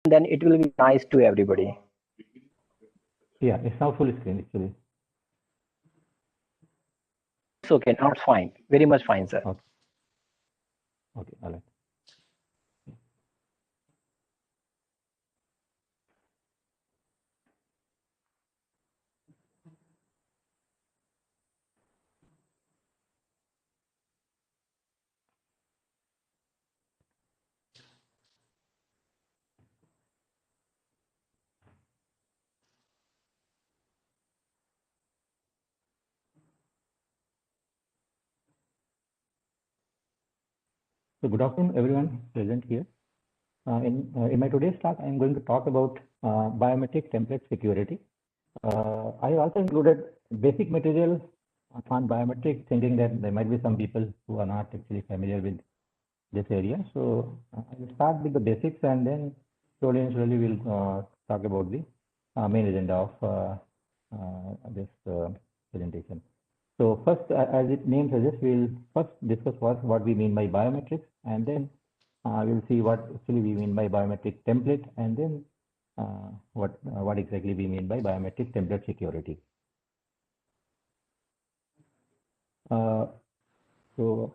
then it will be nice to everybody. Yeah, it's now full screen actually. It's okay, now it's fine. Very much fine, sir. Okay. Okay, all right. So good afternoon, everyone present here. In my today's talk, I am going to talk about biometric template security. I also included basic material on biometrics, thinking that there might be some people who are not actually familiar with this area. So I will start with the basics, and then slowly and slowly we'll talk about the main agenda of this presentation. So first, as its name suggests, we'll first discuss what we mean by biometrics, and then we'll see what actually we mean by biometric template, and then what exactly we mean by biometric template security. So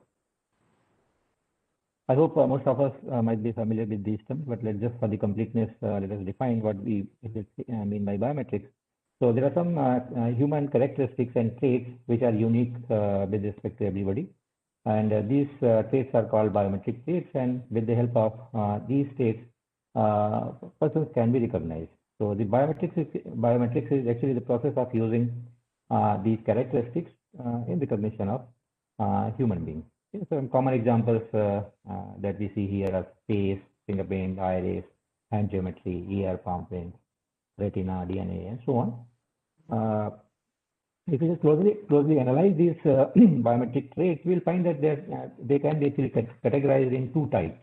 I hope most of us might be familiar with these terms, but let's just for the completeness, let us define what we mean by biometrics. So there are some human characteristics and traits which are unique with respect to everybody. And these traits are called biometric traits, and with the help of these traits, persons can be recognized. So the biometrics is actually the process of using these characteristics in recognition of human beings. Okay, some common examples that we see here are face, fingerprint, iris, hand geometry, ear, palm print, retina, DNA, and so on. If you just closely analyze these biometric traits, we'll find that they can be actually categorized in two types.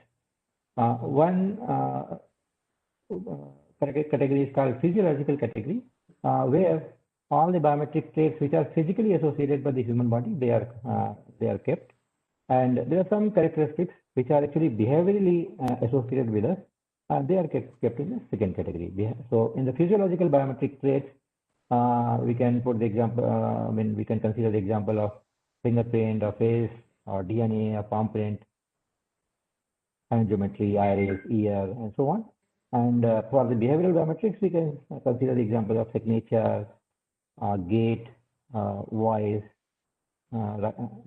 One category is called physiological category, where all the biometric traits which are physically associated with the human body, they are kept, and there are some characteristics which are actually behaviorally associated with us. They are kept in the second category. So in the physiological biometric traits, we can put the example, we can consider the example of fingerprint or face or DNA or palm print, hand geometry, iris, ear, and so on. And for the behavioral biometrics, we can consider the example of signature, gait, voice,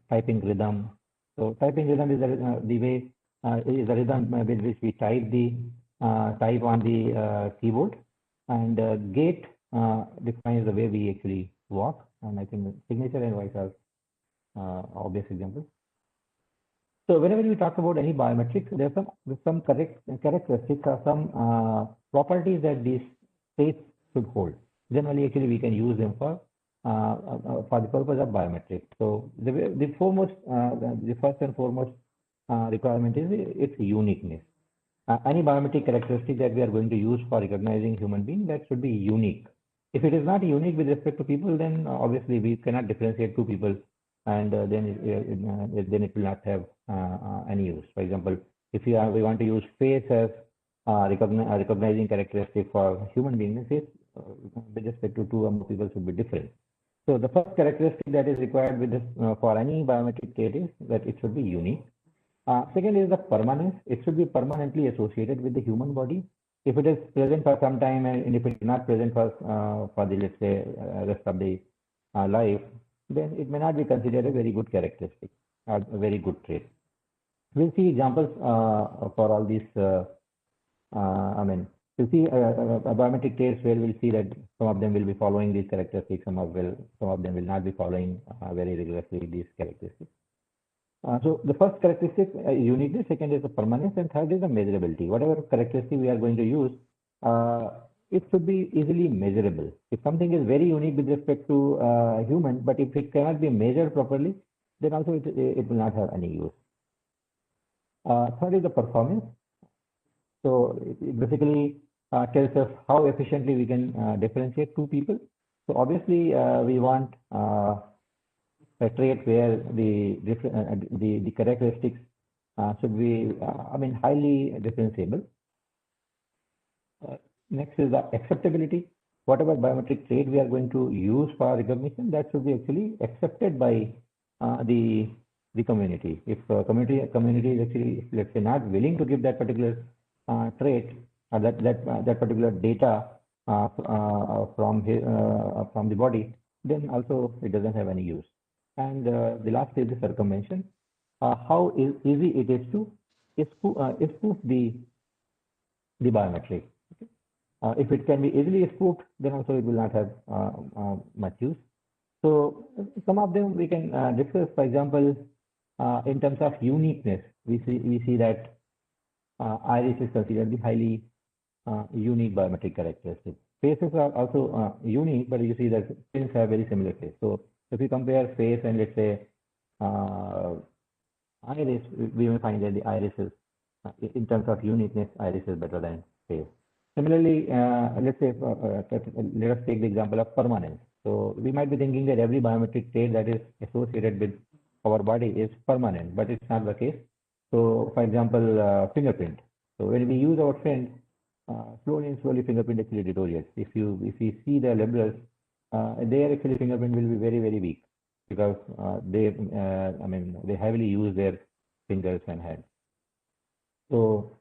typing rhythm. So typing rhythm is the way is the rhythm with which we type on the keyboard, and gait defines the way we actually walk, and I think signature and voice are obvious examples. So whenever we talk about any biometrics, there are some characteristics or some properties that these traits should hold. Generally, actually, we can use them for the purpose of biometrics. So the first and foremost requirement is its uniqueness. Any biometric characteristic that we are going to use for recognizing human being, that should be unique. If it is not unique with respect to people, then obviously we cannot differentiate two people, and then it will not have any use. For example, if we want to use face as recognizing characteristic for human beings, face with respect to two or more people should be different. So the first characteristic that is required with this for any biometric trait is that it should be unique. Second is the permanence. It should be permanently associated with the human body. If it is present for some time, and if it is not present for the, let's say, rest of the life, then it may not be considered a very good characteristic, a very good trait. We'll see examples for all these. We'll see biometric traits where we'll see that some of them will be following these characteristics, some of them will not be following very rigorously these characteristics. So the first characteristic is uniqueness, second is the permanence, and third is the measurability. Whatever characteristic we are going to use, it should be easily measurable. If something is very unique with respect to human, but if it cannot be measured properly, then also it will not have any use. Third is the performance. So it basically tells us how efficiently we can differentiate two people. So obviously we want a trait where the characteristics should be highly differentiable. Next is the acceptability. Whatever biometric trait we are going to use for recognition, that should be actually accepted by the community. If community is actually, let's say, not willing to give that particular trait or that particular data from the body, then also it doesn't have any use. And the last is the circumvention. How easy it is to spoof the biometric. If it can be easily spoofed, then also it will not have much use. So some of them we can discuss. For example, in terms of uniqueness, we see that iris is considered the highly unique biometric characteristic. Faces are also unique, but you see that pins have very similar face. So if you compare face and let's say iris, we will find that the iris is, in terms of uniqueness, iris is better than face. Similarly, let's say, let us take the example of permanence. So we might be thinking that every biometric trait that is associated with our body is permanent, but it's not the case. So, for example, fingerprint. So when we use our print, slowly and slowly fingerprint actually deteriorates. If you see the liberals, their actually fingerprint will be very, very weak because they heavily use their fingers and hands. So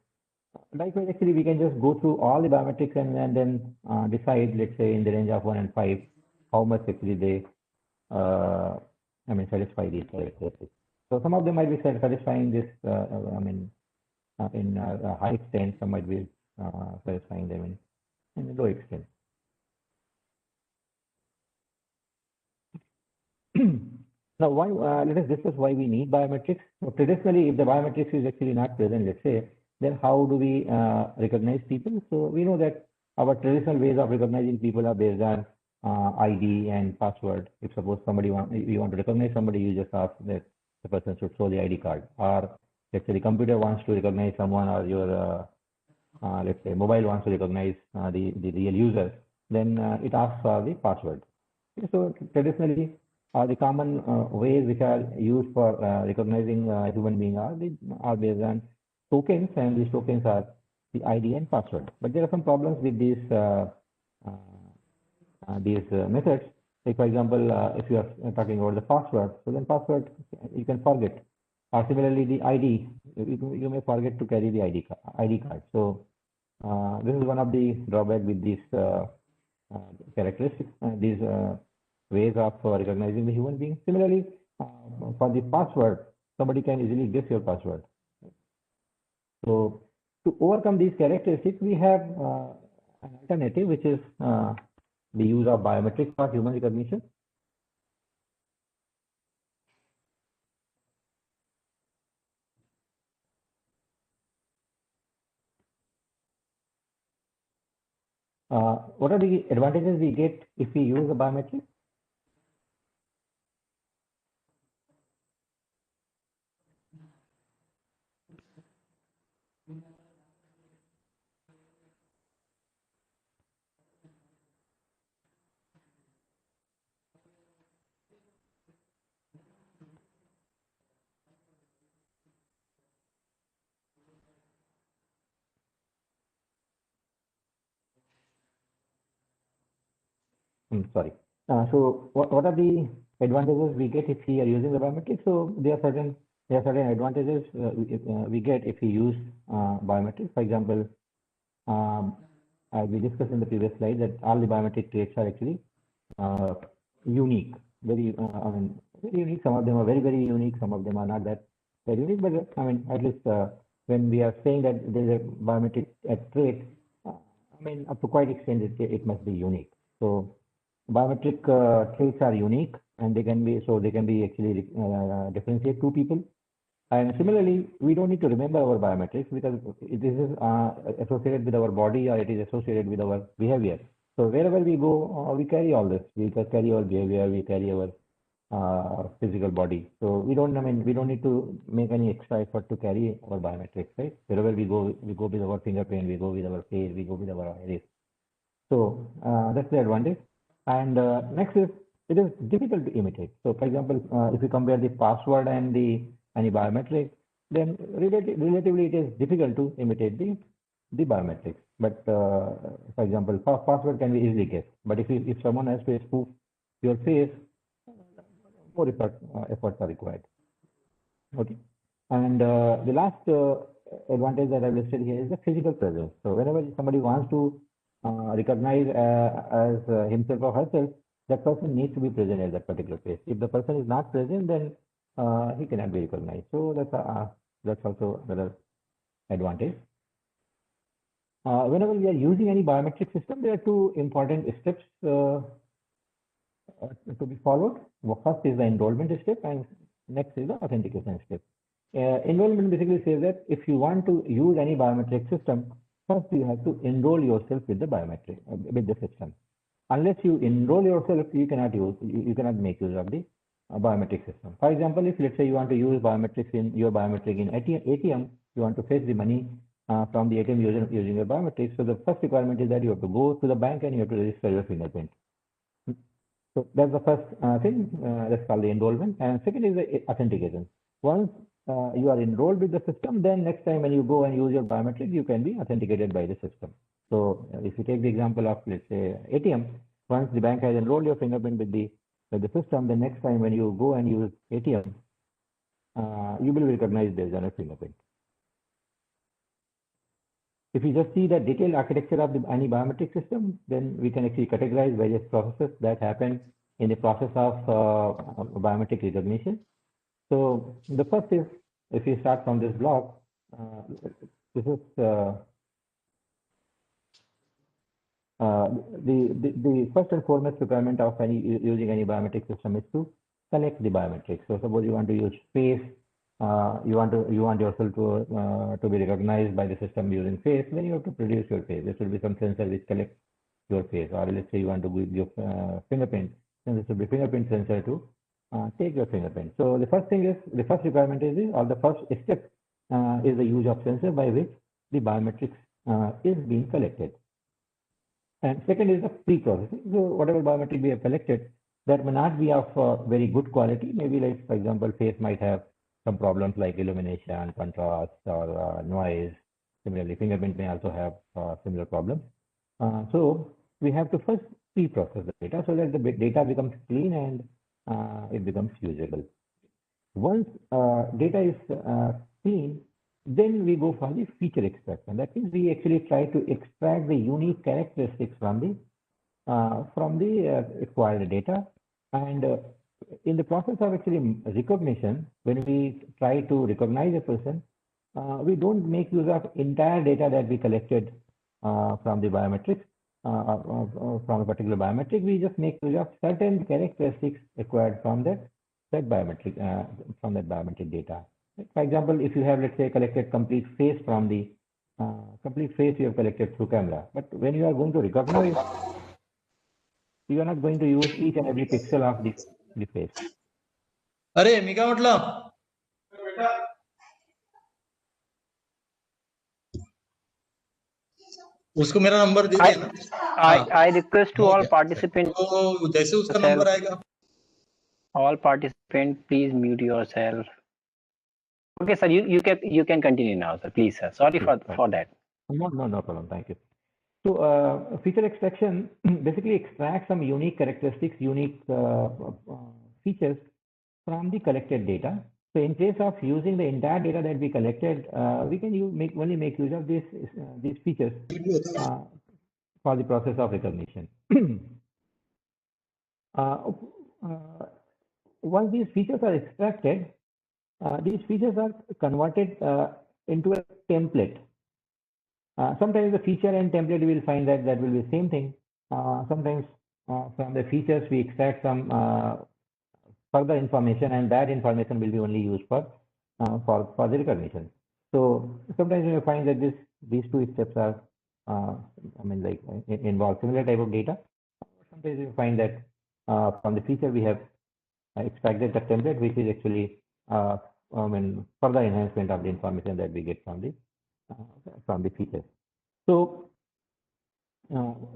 likewise, actually, we can just go through all the biometrics and then decide, let's say, in the range of 1 and 5, how much actually they, satisfy these characteristics. So some of them might be satisfying this, in a high extent, some might be satisfying them in a low extent. Now, why? Let us discuss why we need biometrics. So traditionally, if the biometrics is actually not present, let's say, then how do we recognize people? So we know that our traditional ways of recognizing people are based on ID and password. If suppose you want to recognize somebody, you just ask that the person should show the ID card. Or let's say the computer wants to recognize someone, or your let's say mobile wants to recognize the real user, then it asks for the password. Okay, so traditionally, the common ways which are used for recognizing human being are based on tokens, and these tokens are the ID and password. But there are some problems with these methods. Like for example, if you are talking about the password, so then password you can forget. Or similarly, the ID, you may forget to carry the ID card. So this is one of the drawbacks with these characteristics, these ways of recognizing the human being. Similarly, for the password, somebody can easily guess your password. So to overcome these characteristics, we have an alternative, which is the use of biometrics for human recognition. What are the advantages we get if we use the biometrics? Sorry. So what are the advantages we get if we are using the biometrics? So there are certain advantages we get if we use biometrics. For example, as we discussed in the previous slide, that all the biometric traits are actually unique. Very unique. Some of them are very, very unique. Some of them are not that very unique. But at least when we are saying that there is a biometric trait, up to quite extent it must be unique. So biometric traits are unique, and they can be actually differentiate two people. And similarly, we don't need to remember our biometrics because this is associated with our body, or it is associated with our behavior. So wherever we go, we carry all this. We carry our behavior, we carry our physical body. So we don't need to make any extra effort to carry our biometrics, right? Wherever we go with our fingerprint, we go with our face, we go with our iris. So that's the advantage. And next is, it is difficult to imitate. So for example, if you compare the password and any biometric, then relatively it is difficult to imitate the biometrics. But for example, password can be easily guessed. But if someone has to spoof your face, more efforts are required. Okay. And the last advantage that I've listed here is the physical presence. So whenever somebody wants to recognize as himself or herself, that person needs to be present at that particular place. If the person is not present, then he cannot be recognized. So that's also another advantage. Whenever we are using any biometric system, there are two important steps to be followed. First is the enrollment step, and next is the authentication step. Enrollment basically says that if you want to use any biometric system, first you have to enroll yourself with the biometric with the system. Unless you enroll yourself, you cannot make use of the biometric system. For example, if let's say you want to use biometrics in your biometric in ATM, you want to fetch the money from the ATM using your biometrics. So the first requirement is that you have to go to the bank and you have to register your fingerprint. So that's the first thing. That's called the enrollment. And second is the authentication. Once you are enrolled with the system, then next time when you go and use your biometric, you can be authenticated by the system. So if you take the example of, let's say, ATM, once the bank has enrolled your fingerprint with the system, the next time when you go and use ATM, you will be recognized based on a fingerprint. If you just see the detailed architecture of any biometric system, then we can actually categorize various processes that happen in the process of biometric recognition. So the first is, if you start from this block, this is the first and foremost requirement of using any biometric system is to collect the biometrics. So suppose you want to use face, you want yourself to be recognized by the system using face, then you have to produce your face. There should be some sensor which collects your face. Or let's say you want to give your fingerprint, then there should be fingerprint sensor to take your fingerprint. So the first requirement is or the first step is the use of sensor by which the biometrics is being collected. And second is the pre-processing. So whatever biometric we have collected, that may not be of very good quality. Maybe like, for example, face might have some problems like illumination, contrast, or noise. Similarly, fingerprint may also have similar problems. So we have to first pre-process the data so that the data becomes clean and it becomes usable. Once data is clean, then we go for the feature extraction. That means we actually try to extract the unique characteristics from the acquired data. And in the process of actually recognition, when we try to recognize a person, we don't make use of entire data that we collected from the biometrics, from a particular biometric. We just make use of certain characteristics acquired from that biometric data. For example, if you have, let's say, collected complete face from the complete face you have collected through camera, but when you are going to recognize, you are not going to use each and every pixel of the face. अरे मी काय म्हटलं उसको मेरा number दे देना. I request to all participants. तो जैसे उसका number आएगा. All participants, please mute yourself. Okay, sir, you can continue now, sir. Please, sir. Sorry for that. No problem. Thank you. So feature extraction basically extracts some unique characteristics, unique features from the collected data. So in case of using the entire data that we collected, we can only make use of these features for the process of recognition. Once these features are extracted, these features are converted into a template. Sometimes the feature and template, you will find that will be the same thing. Sometimes from the features we extract some further information, and that information will be only used for the recognition. So sometimes you will find that these two steps are, involve similar type of data. Sometimes you find that from the feature we have extracted the template, which is actually further enhancement of the information that we get from the features. So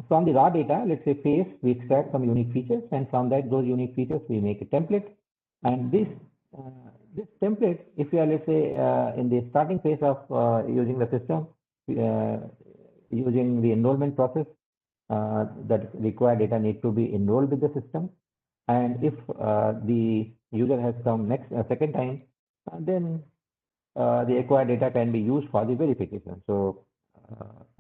from the raw data, let's say face, we extract some unique features, and from those unique features we make a template. And this template, if you are, let's say, in the starting phase of using the system, using the enrollment process, that required data need to be enrolled with the system. And if the user has come second time, then the acquired data can be used for the verification. So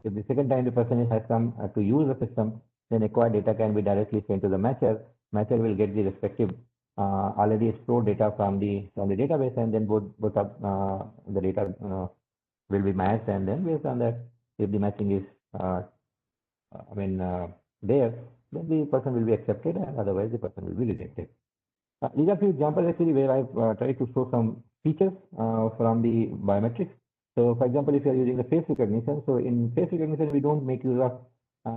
if the second time the person has come to use the system, then acquired data can be directly sent to the matcher. Matcher will get the respective already stored data from the database, and then both of the data will be matched, and then based on that, if the matching is there, then the person will be accepted, and otherwise the person will be rejected. These are few examples actually where I've tried to show some features from the biometrics. So for example, if you are using the face recognition, so in face recognition, we don't make use of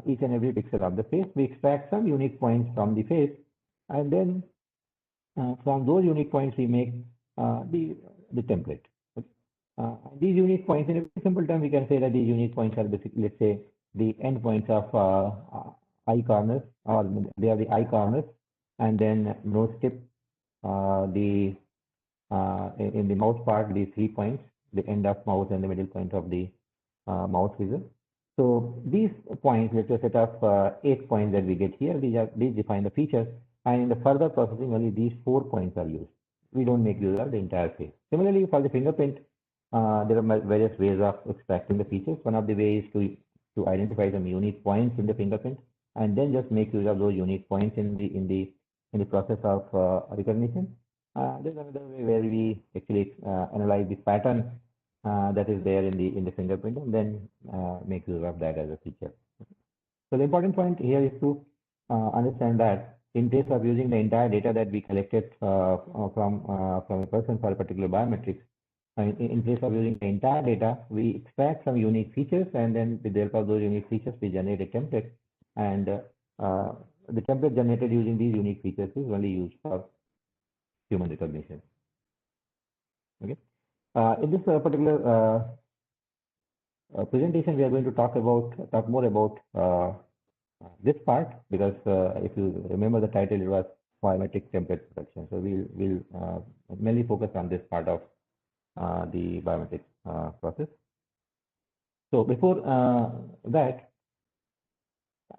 each and every pixel of the face. We extract some unique points from the face, and then from those unique points, we make the template. These unique points, in a simple term, we can say that these unique points are basically, let's say, the endpoints of eye corners, or they are the eye corners, and then nose tip, in the mouse part, the 3 points, the end of mouse and the middle point of the mouse wizard. So these points, let's say a set of 8 points that we get here, these define the features, and in the further processing, only these 4 points are used. We don't make use of the entire face. Similarly, for the fingerprint, there are various ways of extracting the features. One of the ways is to identify some unique points in the fingerprint, and then just make use of those unique points in the process of recognition. There's another way where we actually analyze the pattern that is there in the fingerprint, and then make use of that as a feature. So the important point here is to understand that in case of using the entire data that we collected from a person for a particular biometrics, in case of using the entire data, we extract some unique features, and then with the help of those unique features, we generate a template, and the template generated using these unique features is only used for human recognition. Okay. In this particular presentation, we are going to talk more about this part, because if you remember the title, it was biometric template production. So we'll mainly focus on this part of the biometric process. So before that,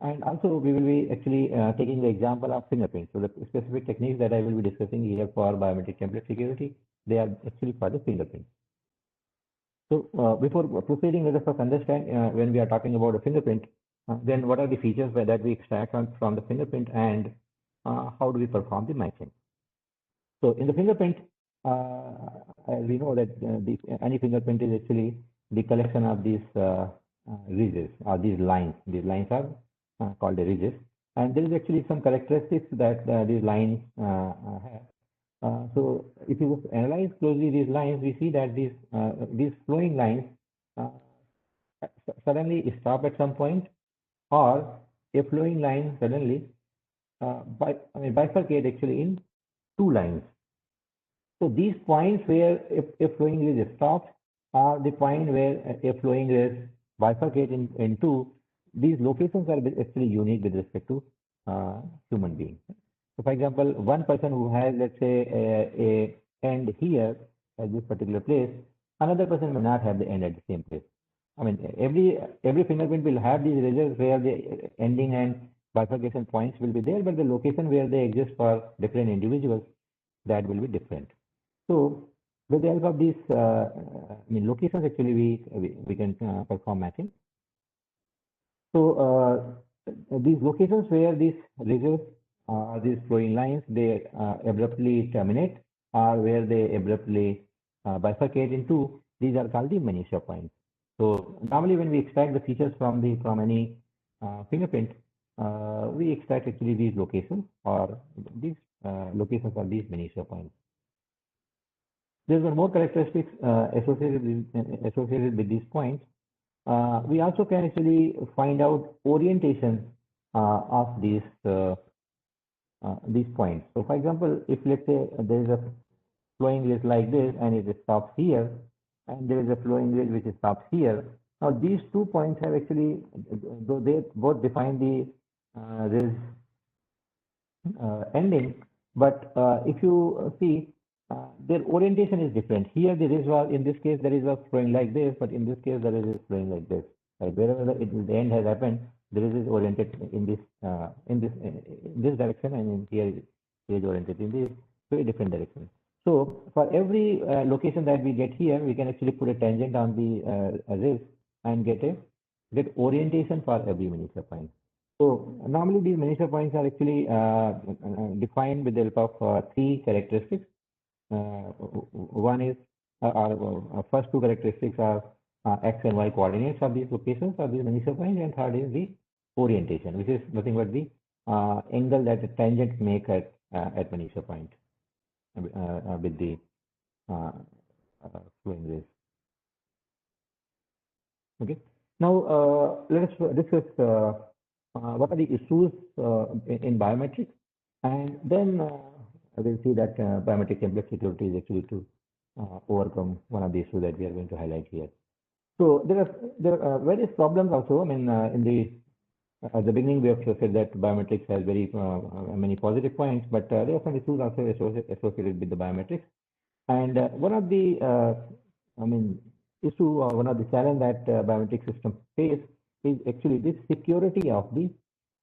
and also we will be actually taking the example of fingerprint. So the specific techniques that I will be discussing here for biometric template security, they are actually for the fingerprint. So before proceeding, let us first understand when we are talking about a fingerprint, then what are the features that we extract from the fingerprint, and how do we perform the matching. So in the fingerprint, as we know that any fingerprint is actually the collection of these ridges, or these lines. These lines are called the ridges, and there is actually some characteristics that these lines have. So if you analyze closely these lines, we see that these flowing lines suddenly stop at some point, or a flowing line suddenly bifurcate actually in 2 lines. So these points where a flowing ridge stops are the point where a flowing ridge bifurcate in 2. These locations are actually unique with respect to human beings. So for example, one person who has, let's say, a end here at this particular place, another person may not have the end at the same place. I mean, every fingerprint will have these ridges where the ending and bifurcation points will be there, but the location where they exist for different individuals, that will be different. So with the help of these locations, actually we can perform matching. So these locations where these ridges, these flowing lines, they abruptly terminate, or where they abruptly bifurcate into, these are called the minutia points. So normally when we extract the features from any fingerprint, we extract actually these locations, or these locations are these minutia points. There's one more characteristics associated with these points. We also can actually find out orientation of these points. So for example, if let's say there is a flowing ridge like this, and it stops here, and there is a flowing ridge which stops here. Now these 2 points have actually, though they both define the ridge ending, but if you see, their orientation is different. Here the ridge was, in this case, the ridge was flowing like this, but in this case the ridge is flowing like this. right? Wherever the end has happened, there is oriented in this direction, and here it is oriented in this very different direction. So for every location that we get here, we can actually put a tangent on the rays and get orientation for every miniature point. So normally these miniature points are actually defined with the help of three characteristics. One is our first two characteristics are x and y coordinates of these locations of these miniature points, and third is the orientation, which is nothing but the angle that the tangent make at miniature point with the flowing rays. Okay. Now let us discuss what are the issues in biometrics, and then we'll see that biometric template security is actually to overcome one of the issues that we are going to highlight here. So there are various problems also. I mean, in the at the beginning we have said that biometrics has very many positive points, but there are some issues also associated with the biometrics. And one of the issue or one of the challenge that biometric system face is actually this security of the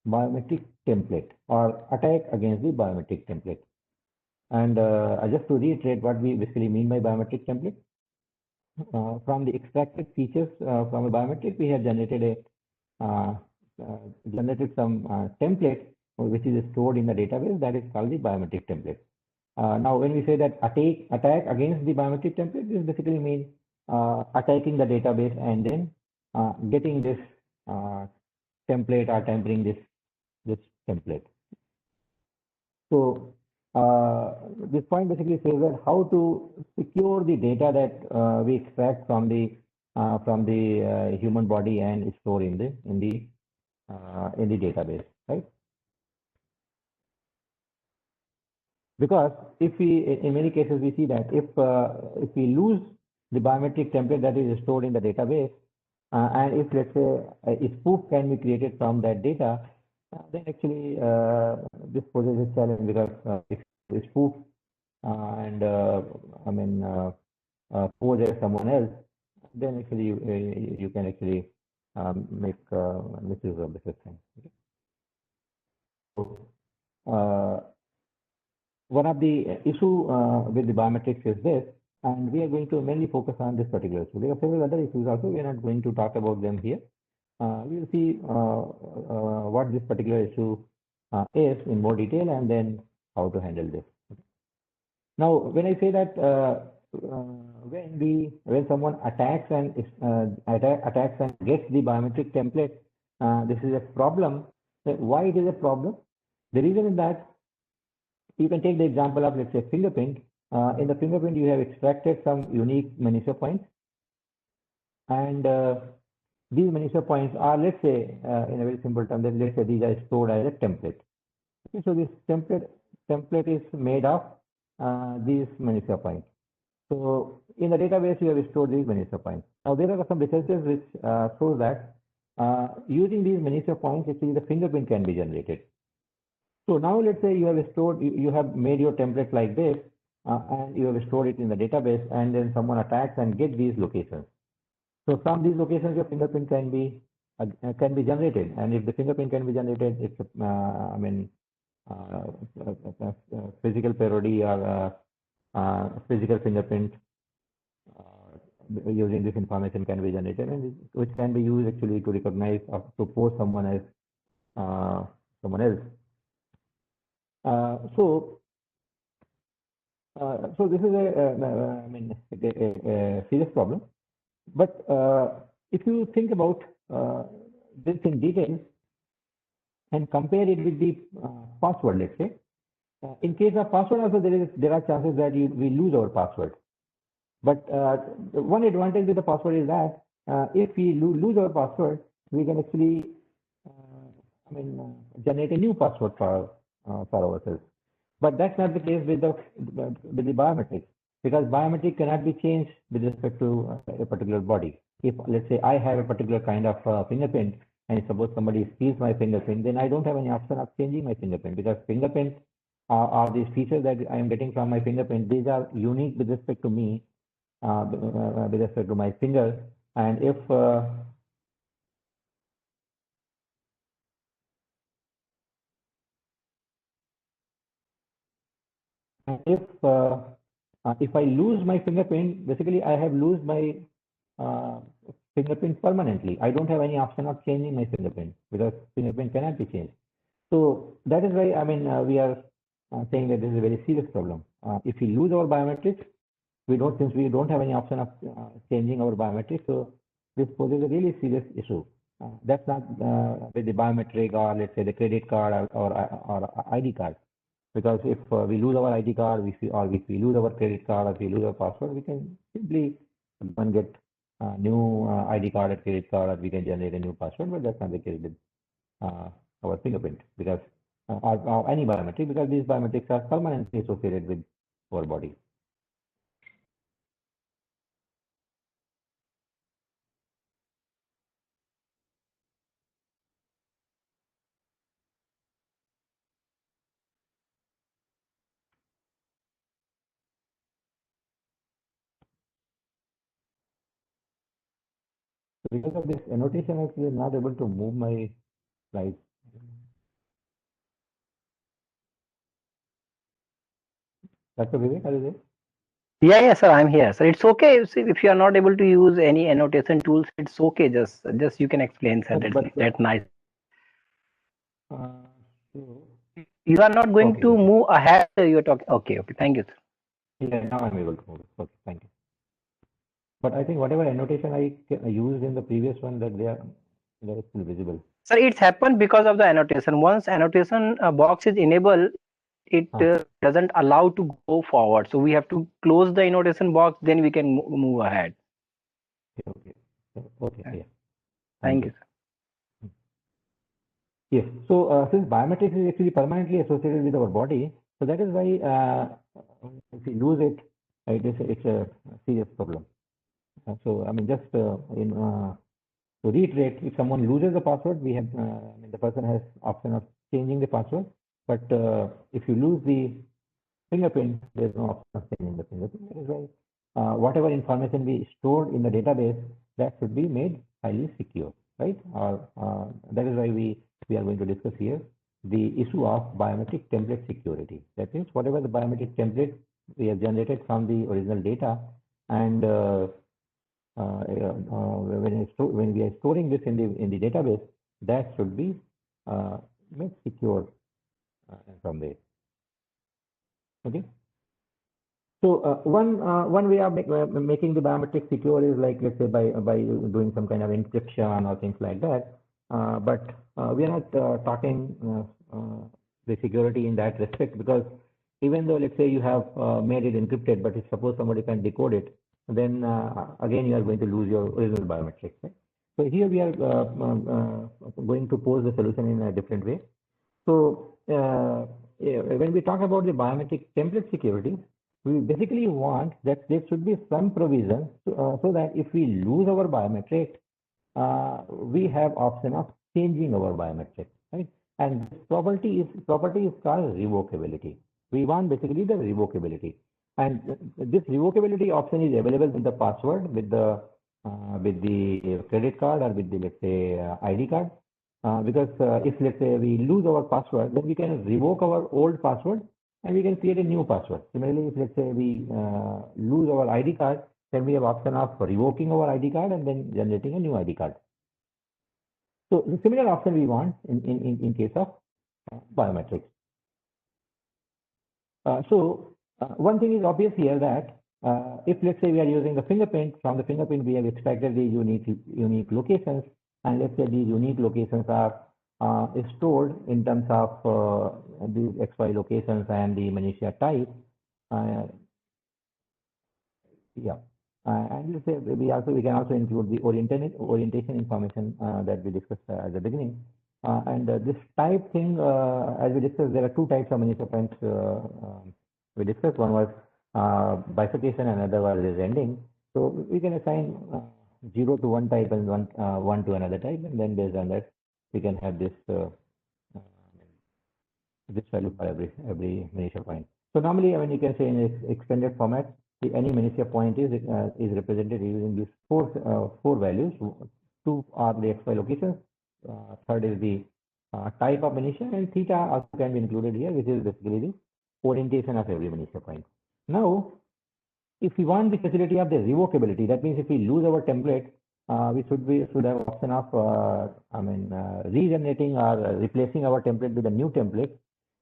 biometric template or attack against the biometric template. And just to reiterate what we basically mean by biometric template, from the extracted features from a biometric, we have generated some template which is stored in the database that is called the biometric template. Now, when we say that attack against the biometric template, this basically means attacking the database and then getting this template or tampering this template. So this point basically says that how to secure the data that we extract from the human body and store in the database, right? Because if we, in many cases, we see that if we lose the biometric template that is stored in the database, and if let's say a spoof can be created from that data, then actually this poses a challenge, because if the spoof and pose as someone else, then actually you can actually make misuse of the system. Okay. So, one of the issue with the biometrics is this, and we are going to mainly focus on this particular issue. There are several other issues also. We are not going to talk about them here. We will see what this particular issue is in more detail, and then how to handle this. Now, when I say that when someone attacks and gets the biometric template, this is a problem. Why it is a problem? The reason is that you can take the example of, let's say, fingerprint. In the fingerprint, you have extracted some unique miniature points, and these miniature points are, let's say, in a very simple term, let's say these are stored as a template. Okay, so this template is made of these miniature points. So in the database, you have stored these miniature points. Now there are some researches which show that using these miniature points, actually the fingerprint can be generated. So now let's say you have stored, you have made your template like this, and you have stored it in the database, and then someone attacks and gets these locations. So from these locations, your fingerprint can be generated, and if the fingerprint can be generated, it's physical parody or physical fingerprint using this information can be generated, and which can be used actually to recognize or to pose someone as someone else. So this is a serious problem. But if you think about this in detail and compare it with the password, let's say, in case of password also there are chances that we lose our password. But one advantage with the password is that if we lose our password, we can actually generate a new password for ourselves. But that's not the case with the biometrics, because biometric cannot be changed with respect to a particular body. If, let's say, I have a particular kind of fingerprint, and suppose somebody steals my fingerprint, then I don't have any option of changing my fingerprint, because fingerprint are these features that I am getting from my fingerprint. These are unique with respect to me, with respect to my finger. And if And if I lose my fingerprint, basically I have lose my fingerprint permanently. I don't have any option of changing my fingerprint because fingerprint cannot be changed. So that is why I mean we are saying that this is a very serious problem. If we lose our biometrics, since we don't have any option of changing our biometrics, so this poses a really serious issue. That's not with the biometric or let's say the credit card or ID card. Because if we lose our ID card, if we lose our credit card, or if we lose our password, we can simply go and get a new ID card or credit card, or we can generate a new password. But that's not the case with our fingerprint because or any biometric, because these biometrics are permanently associated with our body. So because of this annotation, actually, I'm not able to move my slides. Dr. Vivek, are you there? Yeah, sir, I'm here. So it's okay if you are not able to use any annotation tools. It's okay. Just you can explain, sir. That's nice. So, You are not going okay, to okay. move ahead. You're talking. Okay. Thank you, sir. Yeah, now I'm able to move it. Okay, thank you. But I think whatever annotation I used in the previous one, that they are still visible. Sir, it's happened because of the annotation. Once annotation box is enabled, it doesn't allow to go forward. So we have to close the annotation box, then we can move ahead. Okay. Okay. Yeah. Thank you, sir. Yes. So since biometrics is actually permanently associated with our body, so that is why if we lose it, it's a serious problem. So I mean, just to reiterate, if someone loses the password, we have I mean, the person has option of changing the password. But if you lose the fingerprint, there's no option of changing the fingerprint. That is why whatever information we stored in the database, that should be made highly secure, right? That is why we are going to discuss here the issue of biometric template security. That means whatever the biometric template we have generated from the original data, and when we are storing this in the database, that should be made secure from there. Okay. So one way of making the biometric secure is like, let's say, by doing some kind of encryption or things like that. But we are not talking the security in that respect, because even though, let's say, you have made it encrypted, but if suppose somebody can decode it, then again you are going to lose your original biometrics. Right? So here we are going to pose the solution in a different way. So when we talk about the biometric template security, we basically want that there should be some provision so that if we lose our biometric, we have option of changing our biometric, right? And this property is called revocability. We want basically the revocability, and this revocability option is available with the password, with the credit card, or with the, let's say, ID card. Because if, let's say, we lose our password, then we can revoke our old password and we can create a new password. Similarly, if, let's say, we lose our ID card, then we have option of revoking our ID card and then generating a new ID card. So the similar option we want in case of biometrics. So one thing is obvious here, that if, let's say, we are using the fingerprint, from the fingerprint we have extracted the unique locations, and let's say these unique locations are stored in terms of these XY locations and the minutia type. Yeah. And let's say we can also include the orientation information that we discussed at the beginning. And this type thing, as we discussed, there are two types of minutia points we discussed. One was bifurcation, and another was ending. So we can assign 0 to one type and 1 to another type, and then based on that, we can have this value for every minutia point. So normally, I mean, you can say in extended format, any minutia point is represented using these four values. Two are the XY locations. Third is the type of minutia, and theta also can be included here, which is basically the orientation of every Manisha point. Now, if we want the facility of the revocability, that means if we lose our template, we should have option of regenerating or replacing our template with a new template.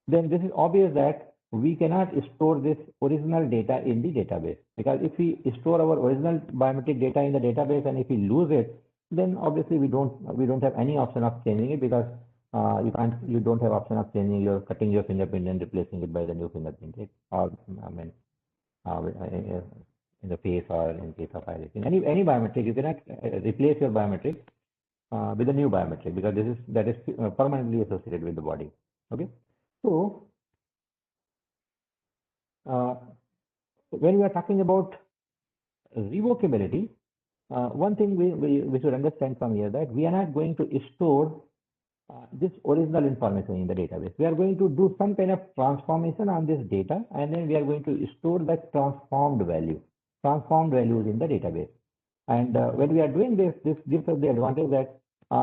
Then this is obvious that we cannot store this original data in the database, because if we store our original biometric data in the database and if we lose it, then obviously we don't have any option of changing it, because you don't have option of cutting your fingerprint and replacing it by the new fingerprint, right? Or in the face, or in case of iris, in any biometric, you cannot replace your biometric with a new biometric, because that is permanently associated with the body. Okay, so when we are talking about revocability, one thing we should understand from here, that we are not going to store this original information in the database. We are going to do some kind of transformation on this data, and then we are going to store that transformed values in the database. And when we are doing this gives us the advantage that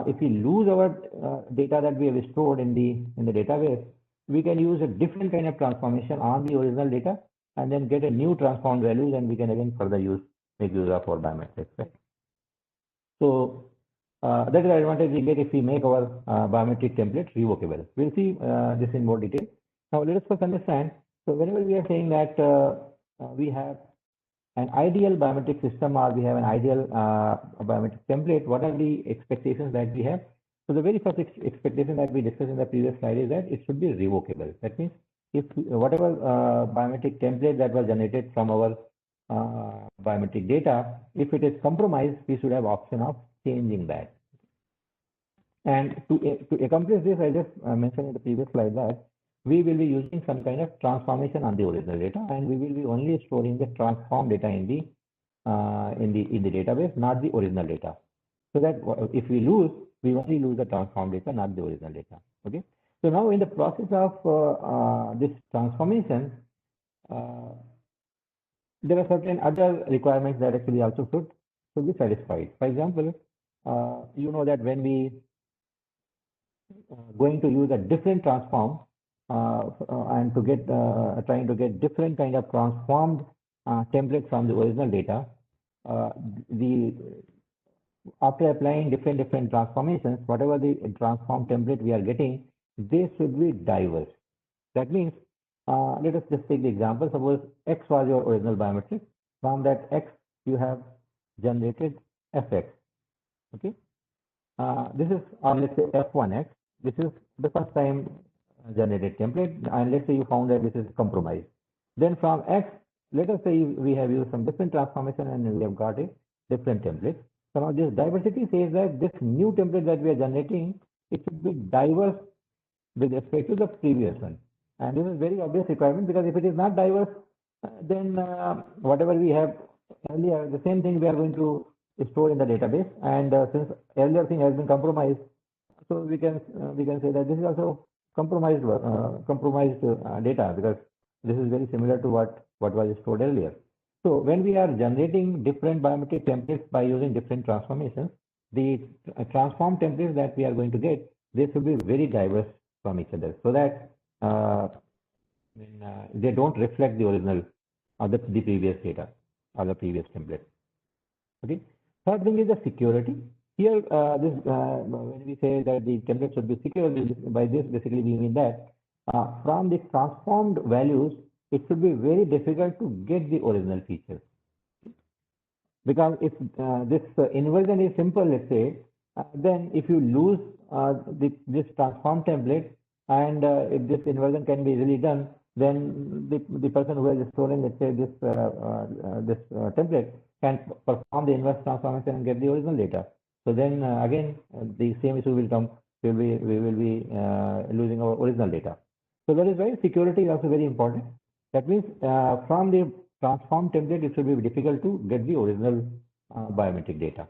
if we lose our data that we have stored in the database, we can use a different kind of transformation on the original data, and then get a new transformed values, and we can again further make use of our biometrics, right? So that is the advantage we get if we make our biometric template revocable. We'll see this in more detail. Now let us first understand. So whenever we are saying that we have an ideal biometric system, or we have an ideal biometric template, what are the expectations that we have? So the very first expectation that we discussed in the previous slide is that it should be revocable. That means if whatever biometric template that was generated from our biometric data, if it is compromised, we should have option of changing that. And to accomplish this, I just mentioned in the previous slide that we will be using some kind of transformation on the original data, and we will be only storing the transformed data in the database, not the original data. So that if we lose, we only lose the transformed data, not the original data. Okay. So now in the process of this transformation, there are certain other requirements that actually also should be satisfied. For example, you know that when we going to use a different transform and to get trying to get different kind of transformed template from the original data, after applying different transformations, whatever the transform template we are getting, they should be diverse. That means, let us just take the example. Suppose X was your original biometric. From that X, you have generated FX. Okay. This is, or let's say F1X. This is the first time generated template, and let's say you found that this is compromised. Then from X, let us say we have used some different transformation and we have got a different template. So now this diversity says that this new template that we are generating, it should be diverse with respect to the previous one. And this is very obvious requirement, because if it is not diverse, then whatever we have earlier, the same thing we are going to store in the database. And since earlier thing has been compromised, so we can say that this is also compromised data, because this is very similar to what was stored earlier. So when we are generating different biometric templates by using different transformations, the transform templates that we are going to get, they should be very diverse from each other, so that they don't reflect the original or the previous data or the previous template. Okay. Third thing is the security. Here, when we say that the template should be secure, by this basically we mean that from the transformed values, it should be very difficult to get the original features. Because if this inversion is simple, let's say, then if you lose this transform template, and if this inversion can be easily done, then the person who is storing, let's say, this template can perform the inverse transformation and get the original data. So then again, the same issue will come. We will be losing our original data. So that is why security is also very important. That means from the transform template, it should be difficult to get the original biometric data.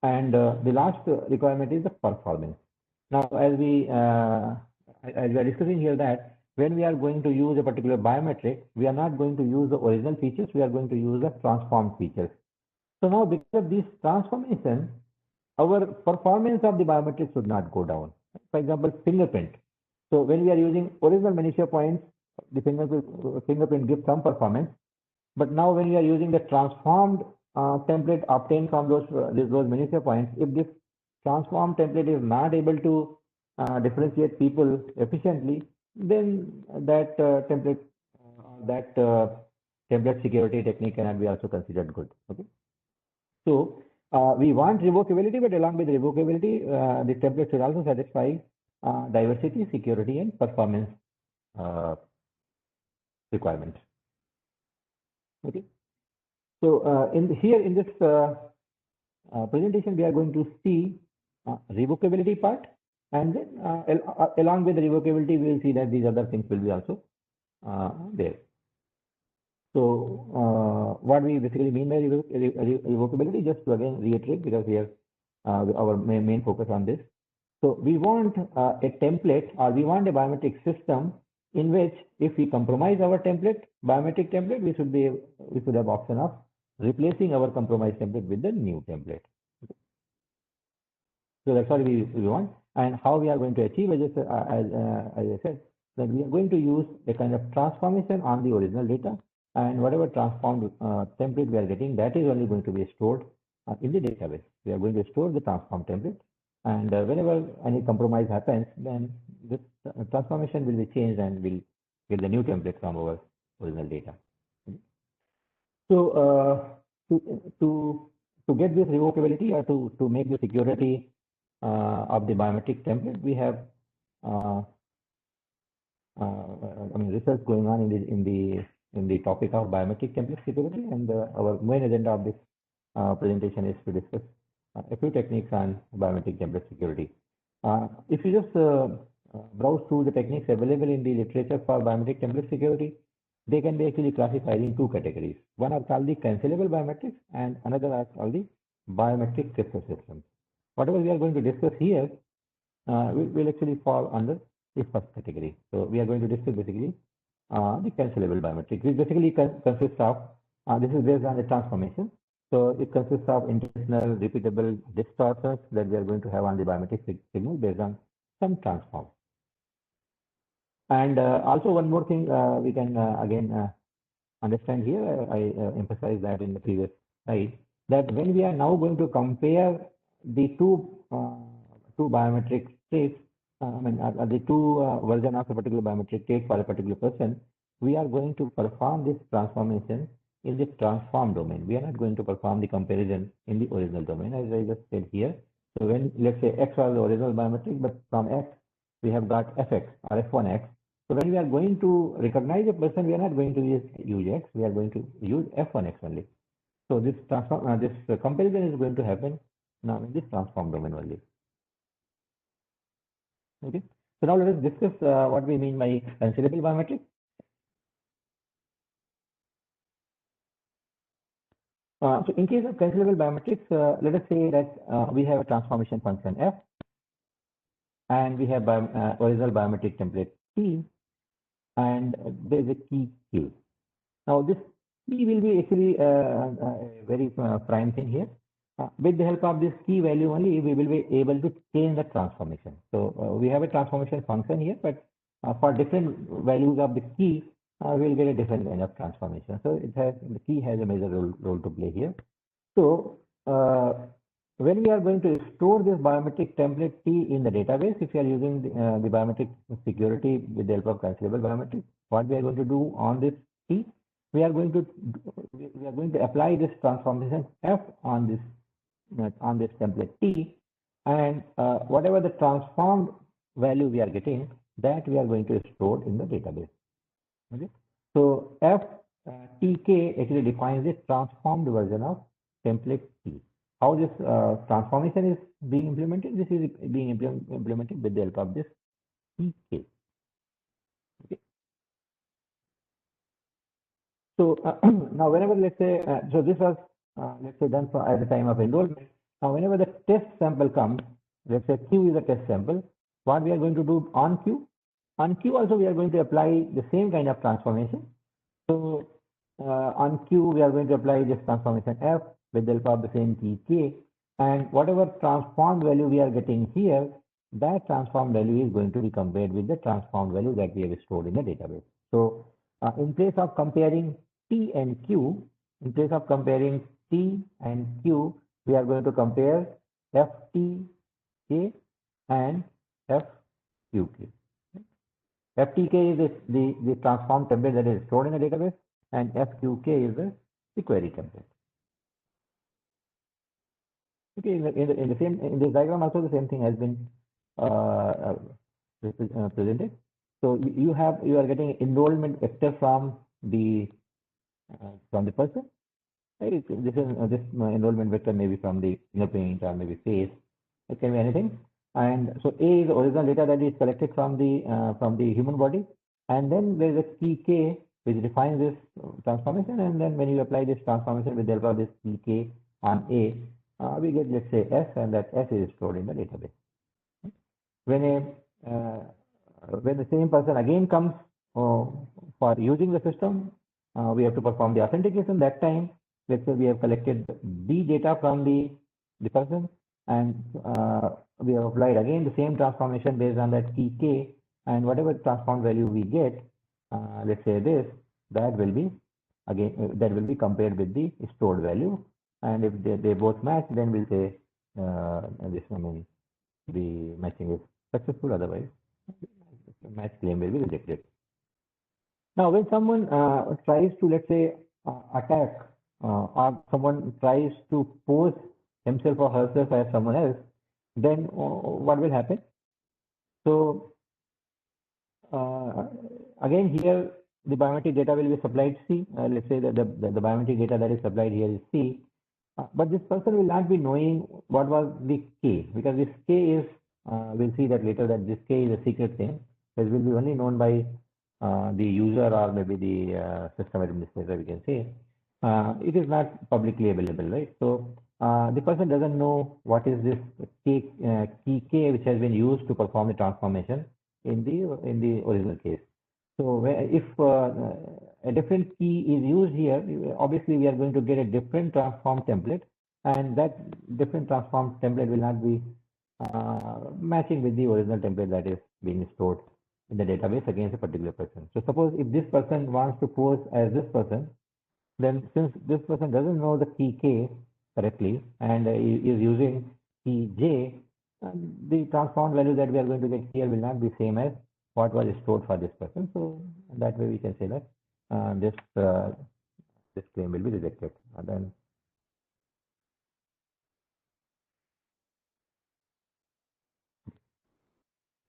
And the last requirement is the performance. Now, as we are discussing here, that when we are going to use a particular biometric, we are not going to use the original features, we are going to use the transformed features. So now, because of this transformation, our performance of the biometric should not go down. For example, fingerprint. So when we are using original Manisha points the fingerprint gives some performance. But now when you are using the transformed template obtained from those miniature points, if this transformed template is not able to differentiate people efficiently, then that template security technique cannot be also considered good. Okay. So we want revocability, but along with revocability, the template should also satisfy diversity, security, and performance requirements. Okay. So in this presentation, we are going to see revocability part, and then along with the revocability, we will see that these other things will be also there. So what we basically mean by revocability, just to again reiterate, because here our main focus on this. So we want a template, or we want a biometric system in which, if we compromise our biometric template, we should have option of replacing our compromised template with the new template. So that's what we want, and how we are going to achieve, as I said, that we are going to use a kind of transformation on the original data, and whatever transformed template we are getting, that is only going to be stored in the database. We are going to store the transformed template, and whenever any compromise happens, then this transformation will be changed and we'll get the new template from our original data. So to get this revocability, or to make the security of the biometric template, we have research going on in the topic of biometric template security, and our main agenda of this presentation is to discuss a few techniques on biometric template security. If you just browse through the techniques available in the literature for biometric template security, they can be actually classified in two categories. One are called the cancelable biometrics, and another are called the biometric crypto systems. Whatever we are going to discuss here will actually fall under the first category. So we are going to discuss basically the cancelable biometric, which basically consists of, this is based on the transformation. So it consists of intentional, repeatable distortions that we are going to have on the biometric signal based on some transform. And also one more thing we can again understand here, I emphasized that in the previous slide, that when we are now going to compare the two biometric states, the two version of a particular biometric state for a particular person, we are going to perform this transformation in the transform domain. We are not going to perform the comparison in the original domain, as I just said here. So when, let's say, X was the original biometric, but from X we have got FX or F1X. So when we are going to recognize a person, we are not going to use X, we are going to use F1X only. So this comparison is going to happen now in this transform domain only. Okay. So now let us discuss what we mean by cancelable biometric. So in case of cancelable biometrics, let us say that we have a transformation function F, and we have original biometric template T, and there is a key Q. Now this key will be actually a very prime thing here. With the help of this key value only, we will be able to change the transformation. So we have a transformation function here, but for different values of the key, we'll get a different kind of transformation. So the key has a major role to play here. So when we are going to store this biometric template T in the database, if you are using the biometric security with the help of cancelable biometric, what we are going to do on this T, we are going to apply this transformation F on this template T, and whatever the transformed value we are getting, that we are going to store in the database. Okay. So FTK actually defines the transformed version of template T. How this transformation is being implemented? This is being implemented with the help of this TK. Okay. So now, whenever, let's say, so this was let's say done at the time of enrollment. Now, whenever the test sample comes, let's say Q is a test sample, what we are going to do on Q? On Q also we are going to apply the same kind of transformation. So on Q we are going to apply this transformation F with the help of the same key K, and whatever transformed value we are getting here, that transformed value is going to be compared with the transformed value that we have stored in the database. So in place of comparing T and Q, in place of comparing T and Q, we are going to compare FTK and FQK. FTK is the transform template that is stored in the database, and FQK is the query template. Okay, in this diagram also the same thing has been presented. So you are getting enrollment vector from the person. Right? This enrollment vector may be from the fingerprint or maybe face. It can be anything. And so A is the original data that is collected from the human body, and then there is a key K which defines this transformation, and then when you apply this transformation with the help of this key K on A, we get, let's say, S, and that S is stored in the database. When the same person again comes for using the system, we have to perform the authentication. That time, let's say we have collected the data from the person, and we have applied again the same transformation based on that key K, and whatever transform value we get, let's say this, that will be compared with the stored value, and if they both match, then we'll say this one, the matching is successful. Otherwise, match claim will be rejected. Now, when someone tries to, let's say, attack or someone tries to pose himself or herself as someone else, then what will happen? So again, here the biometric data will be supplied C. Let's say that the biometric data that is supplied here is C. But this person will not be knowing what was the K, because this K is, we'll see that later, that this K is a secret thing. It will be only known by the user or maybe the system administrator, we can say. It is not publicly available, right? So the person doesn't know what is this key K which has been used to perform the transformation in the original case. So if a different key is used here, obviously we are going to get a different transform template, and that different transform template will not be matching with the original template that is being stored in the database against a particular person. So suppose if this person wants to pose as this person, then since this person doesn't know the key K correctly and is using key J, the transform value that we are going to get here will not be same as what was stored for this person. So that way we can say that this claim will be rejected. And then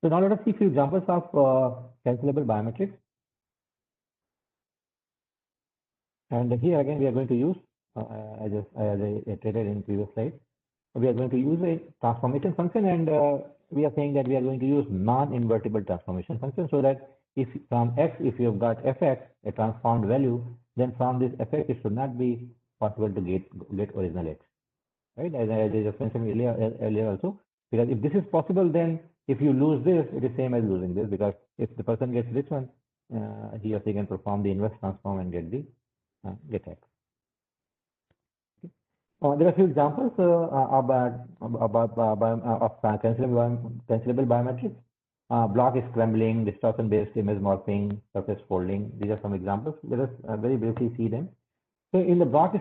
so now let us see a few examples of cancelable biometrics. And here again we are going to use, as I stated in previous slide, we are going to use a transformation function, and we are saying that we are going to use non-invertible transformation function, so that if from X, if you have got Fx, a transformed value, then from this Fx it should not be possible to get original X, right? As I just mentioned earlier also, because if this is possible, then if you lose this, it is same as losing this, because if the person gets this one, he or she can perform the inverse transform and get X. There are a few examples of cancelable biometrics. Block scrambling, distortion-based image morphing, surface folding. These are some examples. Let us very briefly see them. So in the block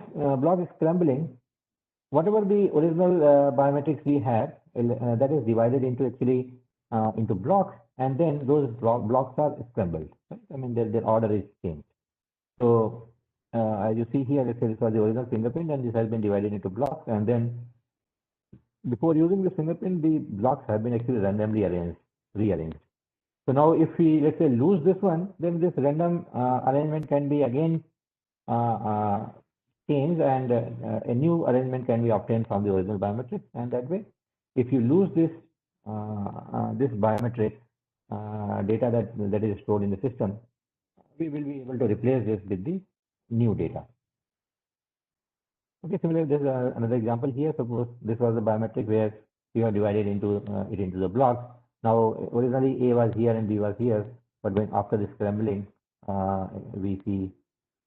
scrambling, whatever the original biometrics we have, that is divided into actually into blocks, and then those blocks are scrambled. Right? I mean, their order is changed. So as you see here, let's say this was the original fingerprint, and this has been divided into blocks, and then before using the fingerprint, the blocks have been actually randomly rearranged. So now if we, let's say, lose this one, then this random arrangement can be again changed, and a new arrangement can be obtained from the original biometric, and that way, if you lose this this biometric data that is stored in the system, we will be able to replace this with the new data. Okay, similarly, there's another example here. Suppose this was the biometric where we have divided into it into the blocks. Now, originally A was here and B was here, but when after the scrambling, we see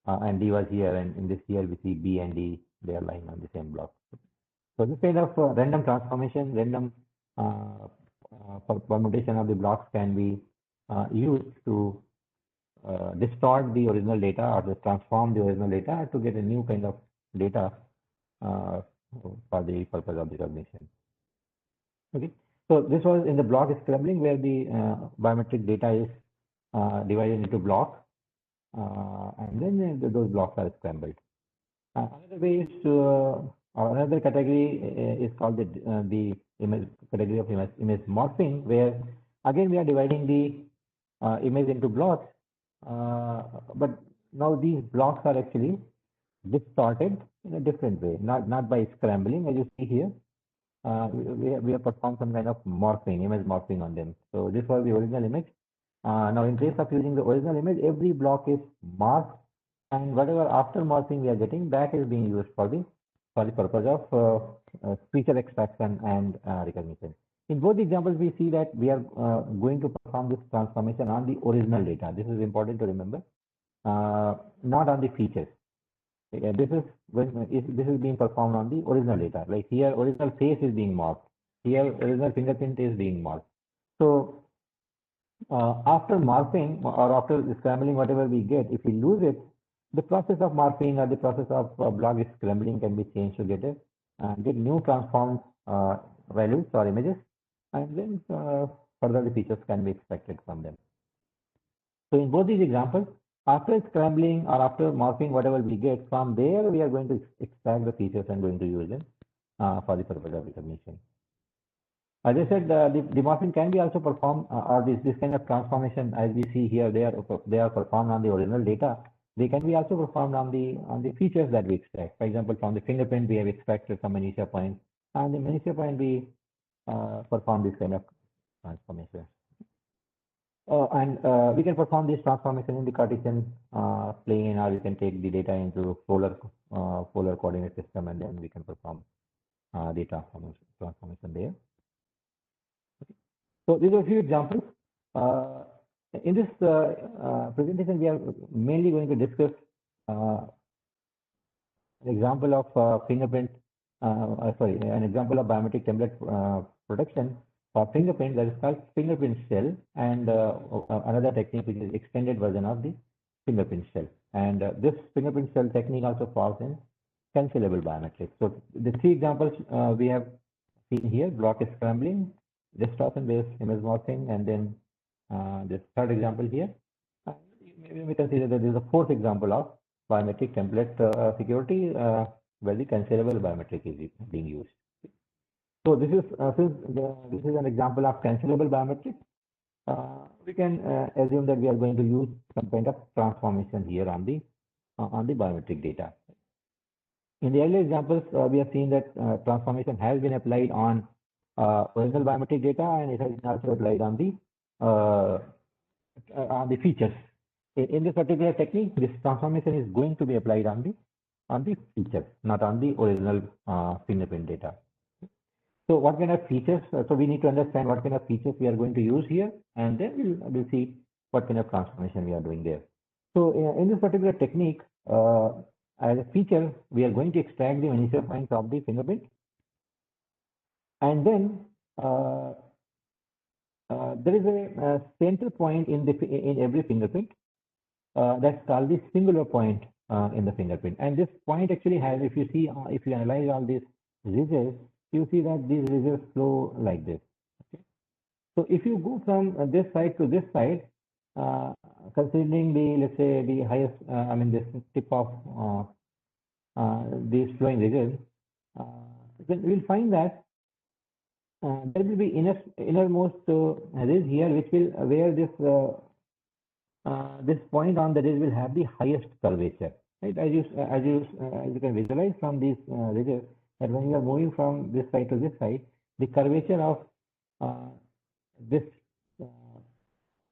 and D was here, and in this here we see B and D, they are lying on the same block. So this kind of random transformation, random permutation of the blocks can be used to distort the original data or just transform the original data to get a new kind of data for the purpose of recognition. Okay, so this was in the block scrambling where the biometric data is divided into blocks, and then those blocks are scrambled. Another way is another category is called the image category of image morphing, where again we are dividing the image into blocks, but now these blocks are actually distorted in a different way, not by scrambling as you see here. We have performed some kind of morphing, image morphing on them. So this was the original image. Now in place of using the original image, every block is morphed, and whatever after morphing we are getting, that is being used for the purpose of feature extraction and recognition. In both examples, we see that we are going to perform this transformation on the original data. This is important to remember, not on the features. This is being performed on the original data. Like here, original face is being morphed. Here, original fingerprint is being morphed. So after morphing or after scrambling, whatever we get, if we lose it, the process of morphing or the process of block scrambling can be changed to get new transformed values or images, and then further the features can be expected from them. So in both these examples, after scrambling or after morphing whatever we get, from there we are going to extract the features and going to use them for the purpose of recognition. As I said, the morphing can be also performed, or this kind of transformation, as we see here, they are performed on the original data. They can be also performed on the features that we extract. For example, from the fingerprint, we have extracted some minutia points, and the minutia point we perform this kind of transformation. And we can perform this transformation in the Cartesian plane, or we can take the data into polar coordinate system, and then we can perform the transformation there. So these are a few examples. In this presentation, we are mainly going to discuss an example of fingerprint, an example of biometric template protection for fingerprint, that is called fingerprint shell, and another technique which is extended version of the fingerprint shell. And this fingerprint shell technique also falls in cancelable biometrics. So the three examples we have seen here: block scrambling, distortion-based image morphing, and then this third example here. Maybe we consider that there is a fourth example of biometric template security where the cancelable biometric is being used. So this is this is an example of cancelable biometric. We can assume that we are going to use some kind of transformation here on the biometric data. In the earlier examples, we have seen that transformation has been applied on original biometric data, and it has been also applied on the features. In this particular technique, this transformation is going to be applied on the features, not on the original fingerprint data. So what kind of features? So we need to understand what kind of features we are going to use here, and then we'll see what kind of transformation we are doing there. So in this particular technique, as a feature, we are going to extract the initial points of the fingerprint, and then there is a center point in every fingerprint that's called the singular point in the fingerprint. And this point actually has, if you analyze all these ridges, you see that these ridges flow like this. Okay? So if you go from this side to this side, considering let's say the highest, this tip of these flowing ridges, then we'll find that there will be innermost ridge here, where this point on the ridge will have the highest curvature. Right? As you can visualize from these ridges, that when you are moving from this side to this side, the curvature of this,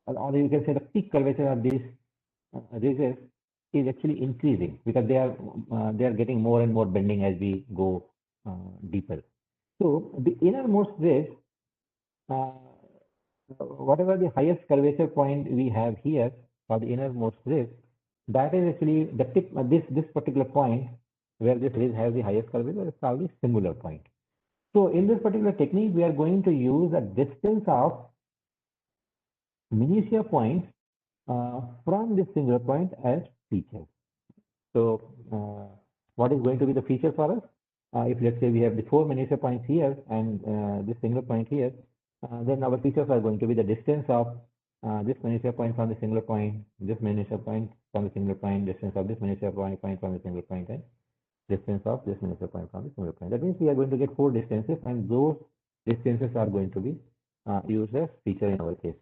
or you can say the peak curvature of these ridges is actually increasing, because they are getting more and more bending as we go deeper. So the innermost ridge, whatever the highest curvature point we have here for the innermost ridge, that is actually the tip. This particular point where this ridge has the highest curvature is called the singular point. So in this particular technique, we are going to use a distance of minutiae points from this singular point as features. So what is going to be the feature for us? If let's say we have the 4 minutiae points here and this singular point here, then our features are going to be the distance of this minutiae point from the singular point, this minutiae point from the singular point, distance of this minutiae point from the singular point, and distance of this minutiae point from the singular point. That means we are going to get 4 distances, and those distances are going to be used as feature in our case.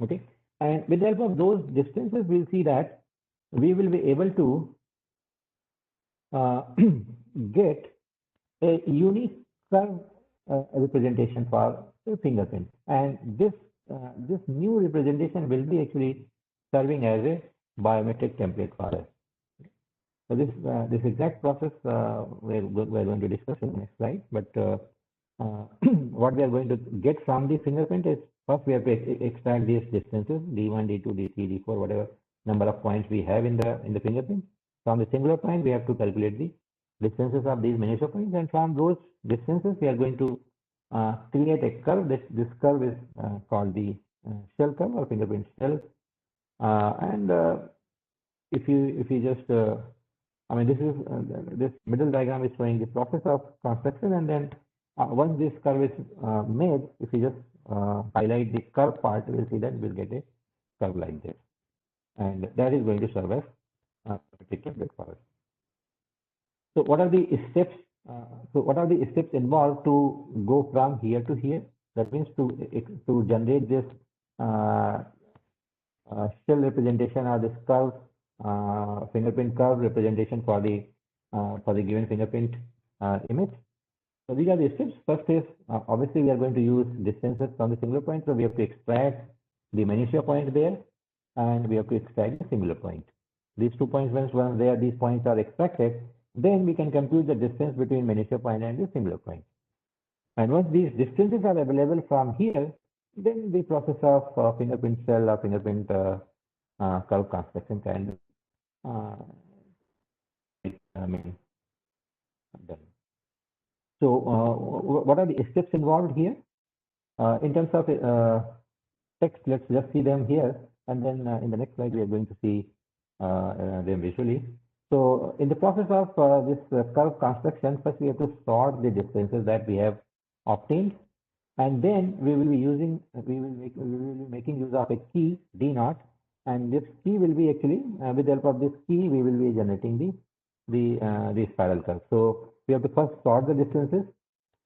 Okay, and with the help of those distances, we'll see that we will be able to get a unique curve representation for a fingerprint, and this new representation will be actually serving as a biometric template for us. So this exact process we're going to discuss in the next slide, but what we are going to get from the fingerprint is first we have to extract these distances D1, D2, D3, D4, whatever number of points we have in the fingerprint. From the singular point, we have to calculate the distances of these minutiae points, and from those distances, we are going to create a curve. This curve is called the shell curve or fingerprint shell. And if you just I mean, this middle diagram is showing the process of construction, and then once this curve is made, if you just highlight the curve part, we'll see that we'll get a curve like this, and that is going to serve as a particular bit for us. So what are the steps? What are the steps involved to go from here to here? That means to generate this shell representation or this curve, fingerprint curve representation for the given fingerprint image. So these are the steps. First is obviously we are going to use distances from the singular point. So we have to extract the minutiae point there, and we have to extract the singular point. These 2 points, once there, these points are extracted, then we can compute the distance between minutiae point and the singular point. And once these distances are available from here, then the process of fingerprint shell or fingerprint curve construction can be done. So what are the steps involved here? In terms of text, let's just see them here, and then in the next slide we are going to see them visually. So in the process of this curve construction, first we have to sort the distances that we have obtained, and then we will be making use of a key D0, and this key will be actually with the help of this key we will be generating the spiral curve. So we have to first sort the distances,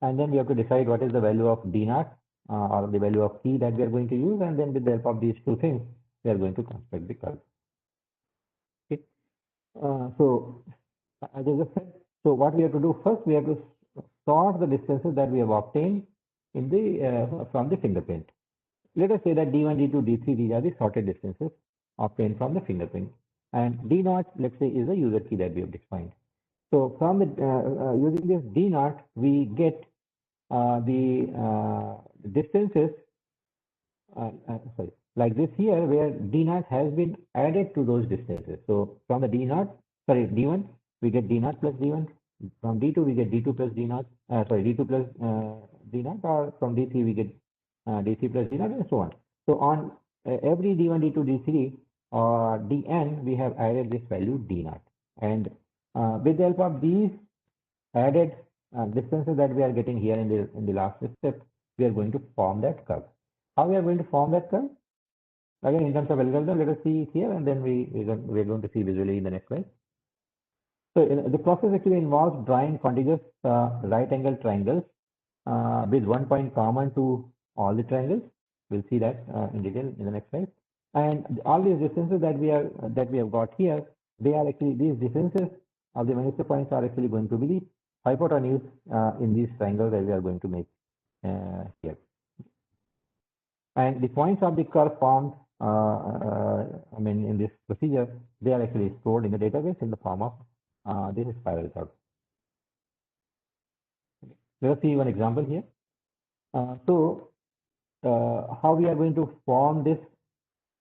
and then we have to decide what is the value of D0 or the value of key that we are going to use, and then with the help of these two things we are going to construct the curve. Okay. So as I just said, so what we have to do first, we have to sort the distances that we have obtained in the from the fingerprint. Let us say that D1, D2, D3, these are the sorted distances obtained from the fingerprint, and D0, let's say, is the user key that we have defined. So from the using this D0, we get the distances sorry, like this here, where D0 has been added to those distances. So from the D1, we get D0 plus D1. From D2, we get D2 plus D0. D2 plus D0, or from D3, we get D3 plus D0, and so on. So on every D1, D2, D3, or Dn, we have added this value D0. And with the help of these added distances that we are getting here in the last step, we are going to form that curve. How we are going to form that curve? Again, in terms of algorithm, let us see it here, and then we're going to see visually in the next slide. So the process actually involves drawing contiguous right-angle triangles with one point common to all the triangles. We'll see that in detail in the next slide. And all these distances that we have got here, they are actually, these distances of the minutiae points are actually going to be the hypotenuse in these triangles that we are going to make here. And the points of the curve formed, I mean, in this procedure, they are actually stored in the database in the form of this spiral curve. Let us see one example here. So how we are going to form this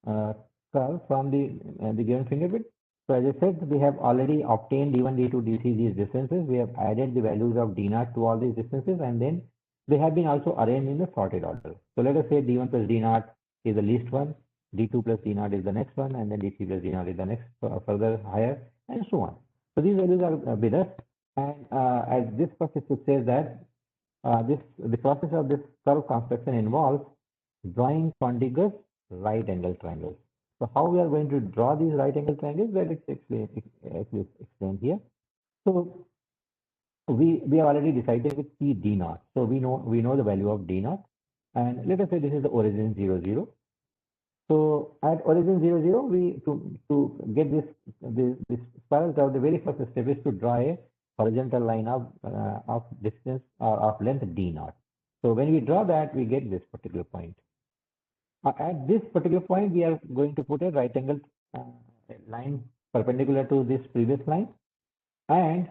curve from the given fingerprint? So as I said, we have already obtained D1, D2, D3, these distances. We have added the values of D0 to all these distances, and then they have been also arranged in the sorted order. So let us say D1 plus D0 is the least one, D2 plus D0 is the next one, and then D3 plus D0 is the next, further higher, and so on. So these values are with us, and as this process says that the process of this curve construction involves drawing contiguous right angle triangles. So how we are going to draw these right angle triangles, that is explained here. So we have already decided with P D0. So we know the value of D0, and let us say this is the origin 0, 0. So at origin 0, 0, we to get this spiral curve, the very first step is to draw a horizontal line of distance or of length D0. So when we draw that, we get this particular point. At this particular point, we are going to put a right angle line perpendicular to this previous line, and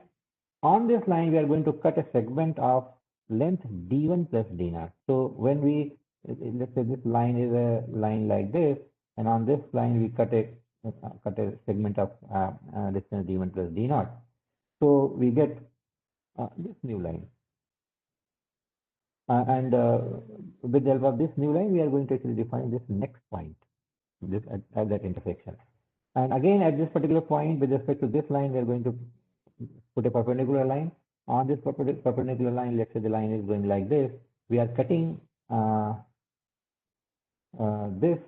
on this line, we are going to cut a segment of length D1 plus D0. So when we, let's say this line is a line like this, and on this line we cut a segment of distance D1 plus D0. So we get this new line. And with the help of this new line, we are going to actually define this next point, this at that intersection. And again, at this particular point, with respect to this line, we are going to put a perpendicular line. On this perpendicular line, let's say the line is going like this. We are cutting this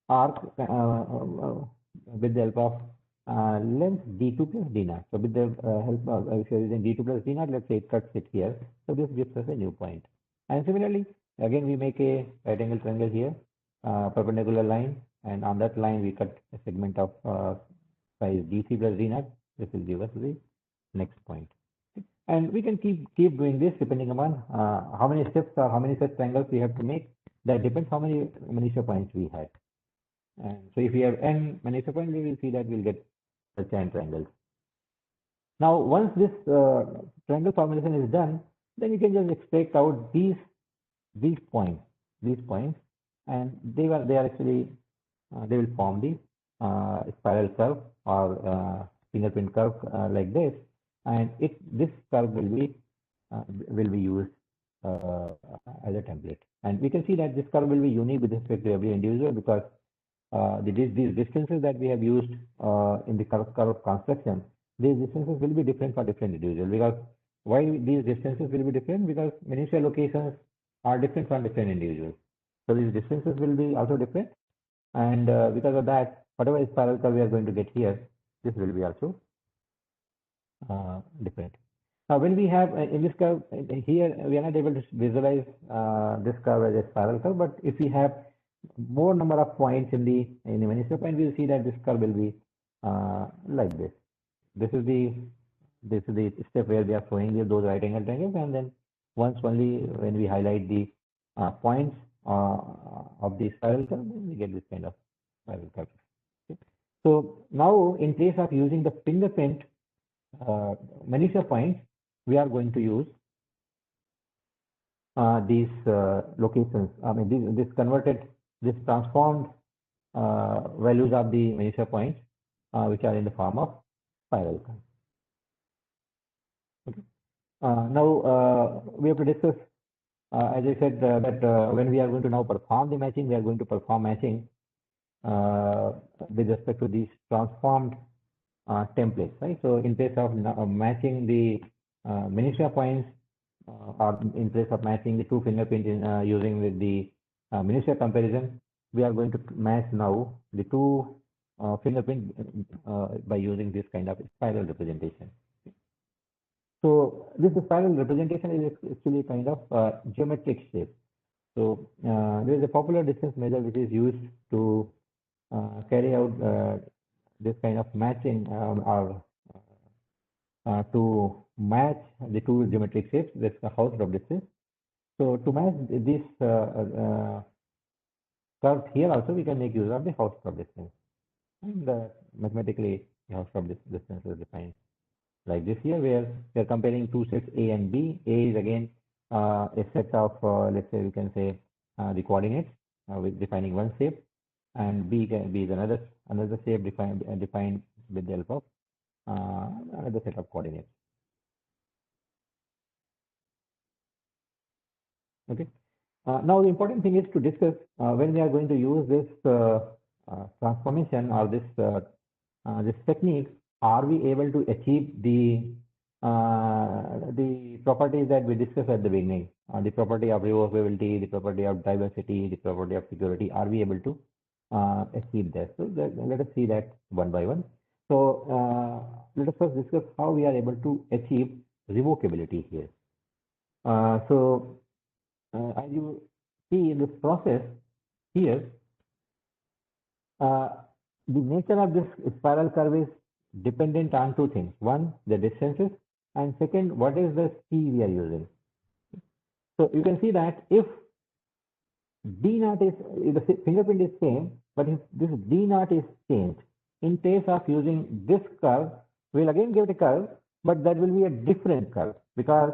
arc with the help of length D2 plus D0. So with the help of, if you're using D2 plus D0, let's say it cuts it here. So this gives us a new point. And similarly, again, we make a right angle triangle here, perpendicular line, and on that line we cut a segment of size D3 plus D0. This will give us the next point. And we can keep doing this depending upon how many steps or how many such triangles we have to make. That depends how many Manisha points we have. And so if we have n Manisha points, we will see that we'll get such n triangles. Now, once this triangle formulation is done, then you can just extract out these points, and they are actually they will form the spiral curve or fingerprint curve like this, and this curve will be used as a template. And we can see that this curve will be unique with respect to every individual, because these distances that we have used in the curve construction, these distances will be different for different individuals. Because why these distances will be different? Because initial locations are different from different individuals. So these distances will be also different, and because of that, whatever spiral curve we are going to get here, this will be also different. Now, when we have in this curve here, we are not able to visualize this curve as a spiral curve, but if we have more number of points in the Manisha point, we will see that this curve will be like this. This is the step where we are showing those right angle triangles, and then only when we highlight the points of the spiral curve, we get this kind of spiral curve. Okay. So now, in place of using the fingerprint Manisha points, we are going to use these locations. I mean, this transformed values of the Manisha points, which are in the form of spiral curve. Okay. Now we have to discuss, as I said, that when we are going to now perform the matching, we are going to perform matching with respect to these transformed templates, right? So in place of matching the Manisha points, or in place of matching the two fingerprints using with the Manisha comparison, we are going to match now the two fingerprints by using this kind of spiral representation. So this spiral representation is actually kind of geometric shape. So there is a popular distance measure which is used to carry out this kind of matching or to match the two geometric shapes. That's the Hausdorff distance. So to match this curve here also, we can make use of the Hausdorff distance. And mathematically, the Hausdorff distance is defined like this here, where we are comparing two sets A and B. A is again a set of, let's say we can say the coordinates with defining one shape, and B is another shape defined with the help of another set of coordinates. Okay. Now the important thing is to discuss when we are going to use this transformation or this technique. Are we able to achieve the properties that we discussed at the beginning? The property of revocability, the property of diversity, the property of security. Are we able to achieve that? So let us see that one by one. So let us first discuss how we are able to achieve revocability here. As you see in this process here, the nature of this spiral curve is dependent on two things. One, the distances, and second, what is the key we are using. So you can see that if D naught is, the fingerprint is same, but if this D naught is changed, in case of using this curve, we'll again give it a curve, but that will be a different curve, because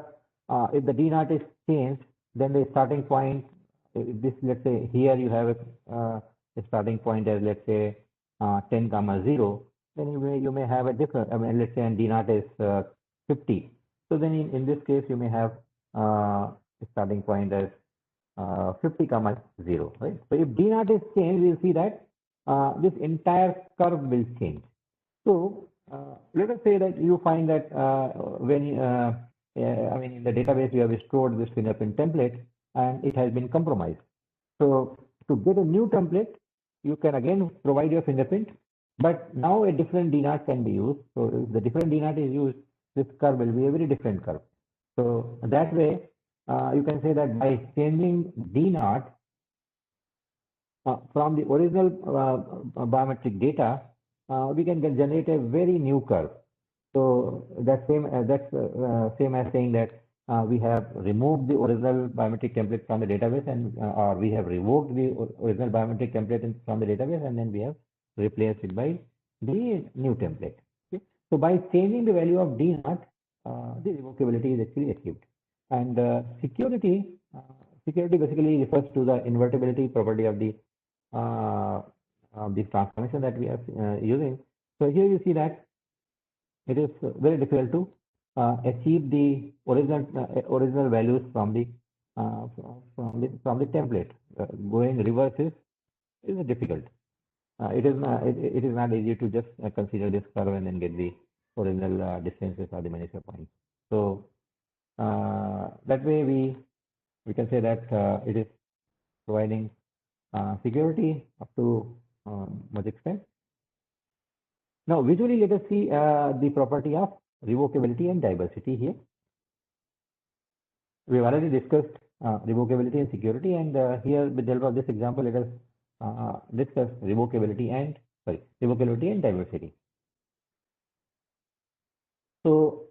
if the D naught is changed, then the starting point, this, let's say here you have a starting point as, let's say 10 comma 0, then you may have a different, I mean, let's say and D naught is 50. So then in this case, you may have a starting point as 50 comma 0, right? So if D naught is changed, we'll see that this entire curve will change. So let us say that you find that when I mean, in the database you have stored this fingerprint template and it has been compromised. So to get a new template, you can again provide your fingerprint, but now a different D naught can be used. So if the different D naught is used, this curve will be a very different curve. So that way, you can say that by changing D naught from the original biometric data, we can generate a very new curve. So that's same as saying that we have removed the original biometric template from the database, and or we have revoked the original biometric template from the database, and then we have replaced it by the new template. Okay? So by changing the value of D naught, the revocability is actually achieved. And security basically refers to the invertibility property of the transformation that we are using. So here you see that it is very difficult to achieve the original values from the template. Going reverse is difficult. It is not easy to just consider this curve and then get the original distances or the Malaysia points. So that way we can say that it is providing security up to much extent. Now visually, let us see the property of revocability and diversity here. We have already discussed revocability and security, and here with the help of this example, let us discuss revocability and diversity. So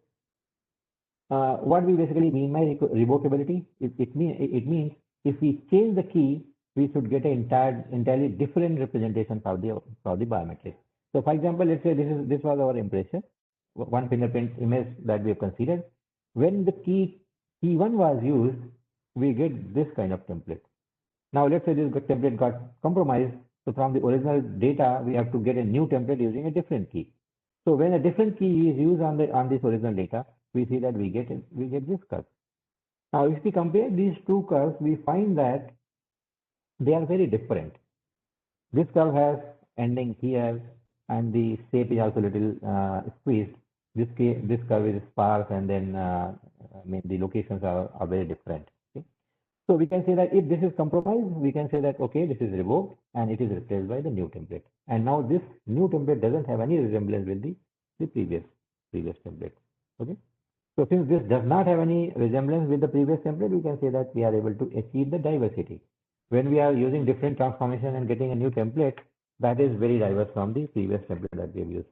what we basically mean by revocability, it means if we change the key, we should get an entirely different representation for the biometric. So for example, let's say this was our impression, one fingerprint image that we have considered. When the key 1 was used, we get this kind of template. Now let's say this template got compromised. So from the original data, we have to get a new template using a different key. So when a different key is used on this original data, we see that we get this curve. Now if we compare these two curves, we find that they are very different. This curve has ending here, and the shape is also a little squeezed. This curve is sparse, and then I mean, the locations are very different. Okay? So we can say that if this is compromised, we can say that okay, this is revoked and it is replaced by the new template. And now this new template doesn't have any resemblance with the previous template. Okay. So since this does not have any resemblance with the previous template, we can say that we are able to achieve the diversity. When we are using different transformation and getting a new template, that is very diverse from the previous template that we have used.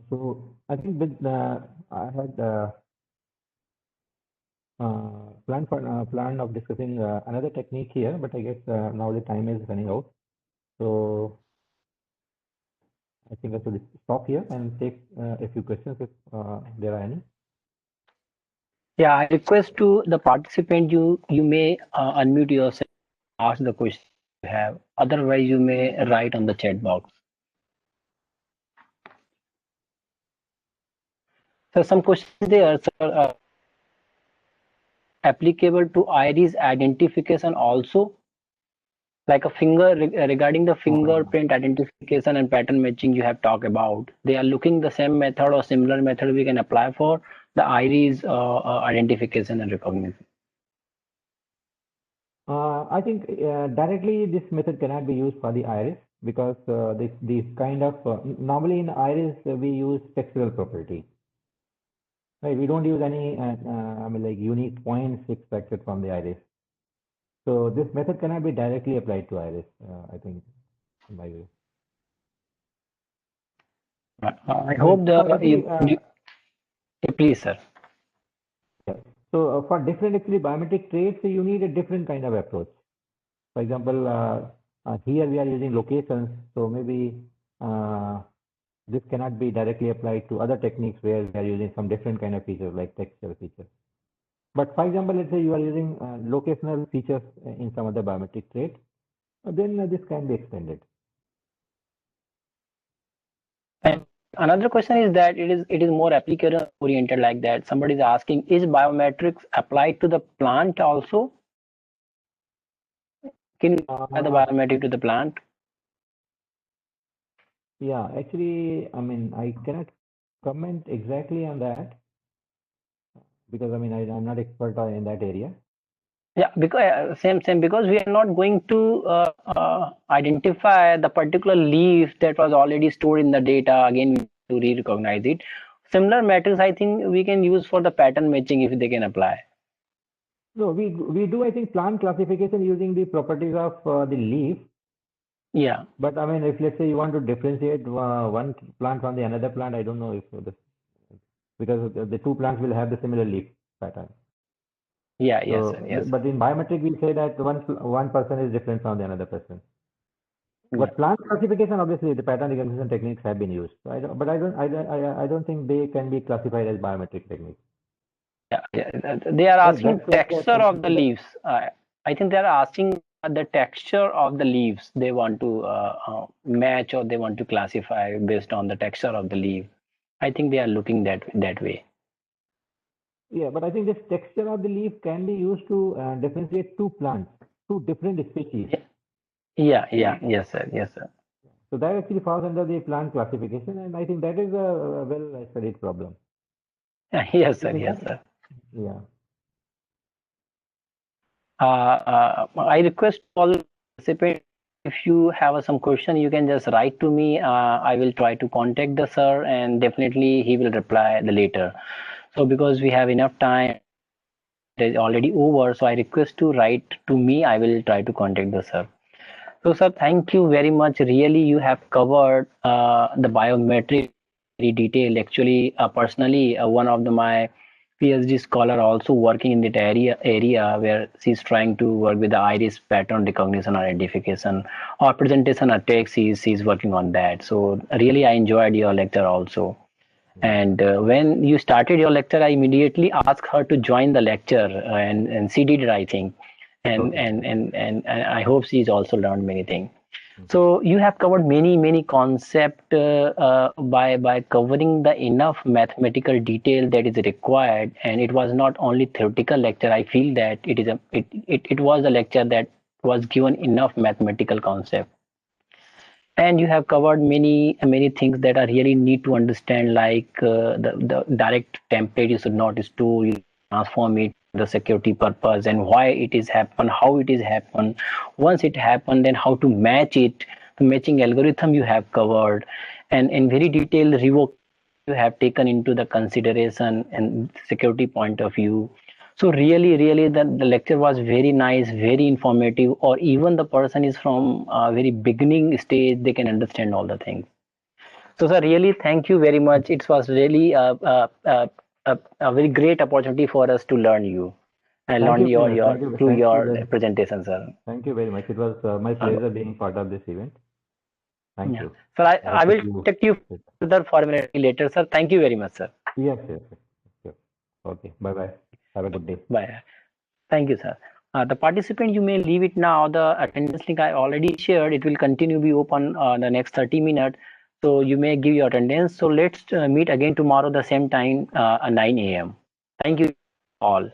So I think with I had plan of discussing another technique here, but I guess now the time is running out. So I think I should stop here and take a few questions if there are any. Yeah, I request to the participant, you may unmute yourself, ask the question you have. Otherwise, you may write on the chat box. So some questions there, sir, applicable to iris identification also, like a regarding the fingerprint identification and pattern matching you have talked about. They are looking the same method or similar method we can apply for the iris identification and recognition. I think directly this method cannot be used for the iris because this kind of normally in iris we use textural property. Right, we don't use any I mean like unique points extracted from the iris. So this method cannot be directly applied to iris. I think, in my view. I hope please, sir. Yeah. So for different actually biometric traits, you need a different kind of approach. For example, here we are using locations, so maybe this cannot be directly applied to other techniques where we are using some different kind of features like textual features. But for example, let's say you are using locational features in some other biometric trait, then this can be extended. And another question is that it is more application oriented like that. Somebody is asking, is biometrics applied to the plant also? Can you apply the biometric to the plant? Yeah, actually, I mean, I cannot comment exactly on that because I mean, I'm not expert in that area. Yeah, because same because we are not going to identify the particular leaf that was already stored in the data again to re-recognize it. Similar methods I think we can use for the pattern matching if they can apply. No, we do I think plant classification using the properties of the leaf. Yeah. But I mean, if let's say you want to differentiate one plant from the another plant, I don't know if because the two plants will have the similar leaf pattern. Yeah. So, Yes, sir. Yes. But in biometric, we say that one person is different from the another person. Yeah. But plant classification, obviously, the pattern recognition techniques have been used. So I don't think they can be classified as biometric techniques. Yeah. They are asking texture of the leaves. I think they are asking the texture of the leaves. They want to match or they want to classify based on the texture of the leaf. I think they are looking that way. Yeah, but I think this texture of the leaf can be used to differentiate two plants, two different species. Yeah. Yes, sir. Yes, sir. So that actually falls under the plant classification, and I think that is a well-studied problem. Yes, sir. Yes, sir. Yeah. I request all participants, if you have some question, you can just write to me. I will try to contact the sir, and definitely he will reply later. So because we have enough time, it is already over. So I request to write to me. I will try to contact the sir. So sir, thank you very much. Really, you have covered the biometric very detail. Actually, personally, one of my PhD scholar also working in that area where she's trying to work with the iris pattern recognition or identification or presentation or text. She's working on that. So really, I enjoyed your lecture also. And when you started your lecture, I immediately asked her to join the lecture, and she did it, I think. And I hope she's also learned many things. So you have covered many concept by covering the enough mathematical detail that is required, and it was not only theoretical lecture. I feel that it was a lecture that was given enough mathematical concept, and you have covered many things that are really need to understand, like the direct template you should not store, you transform it for the security purpose, and why it is happen, how it is happen, once it happened, then how to match it, the matching algorithm you have covered, and in very detailed revoke you have taken into the consideration and security point of view. So really the lecture was very nice, very informative, or even the person is from a very beginning stage, they can understand all the things. So sir, really thank you very much. It was really a very great opportunity for us to learn you and learn your presentation, sir. Thank you very much. It was my pleasure being part of this event. Thank you. Sir, I will contact you further for later, sir. Thank you very much, sir. Yes. Okay. Bye-bye. Have a good day. Bye. Thank you, sir. The participant, you may leave it now. The attendance link I already shared. It will continue be open the next 30 minutes. So you may give your attendance. So let's meet again tomorrow the same time, 9 a.m. Thank you all.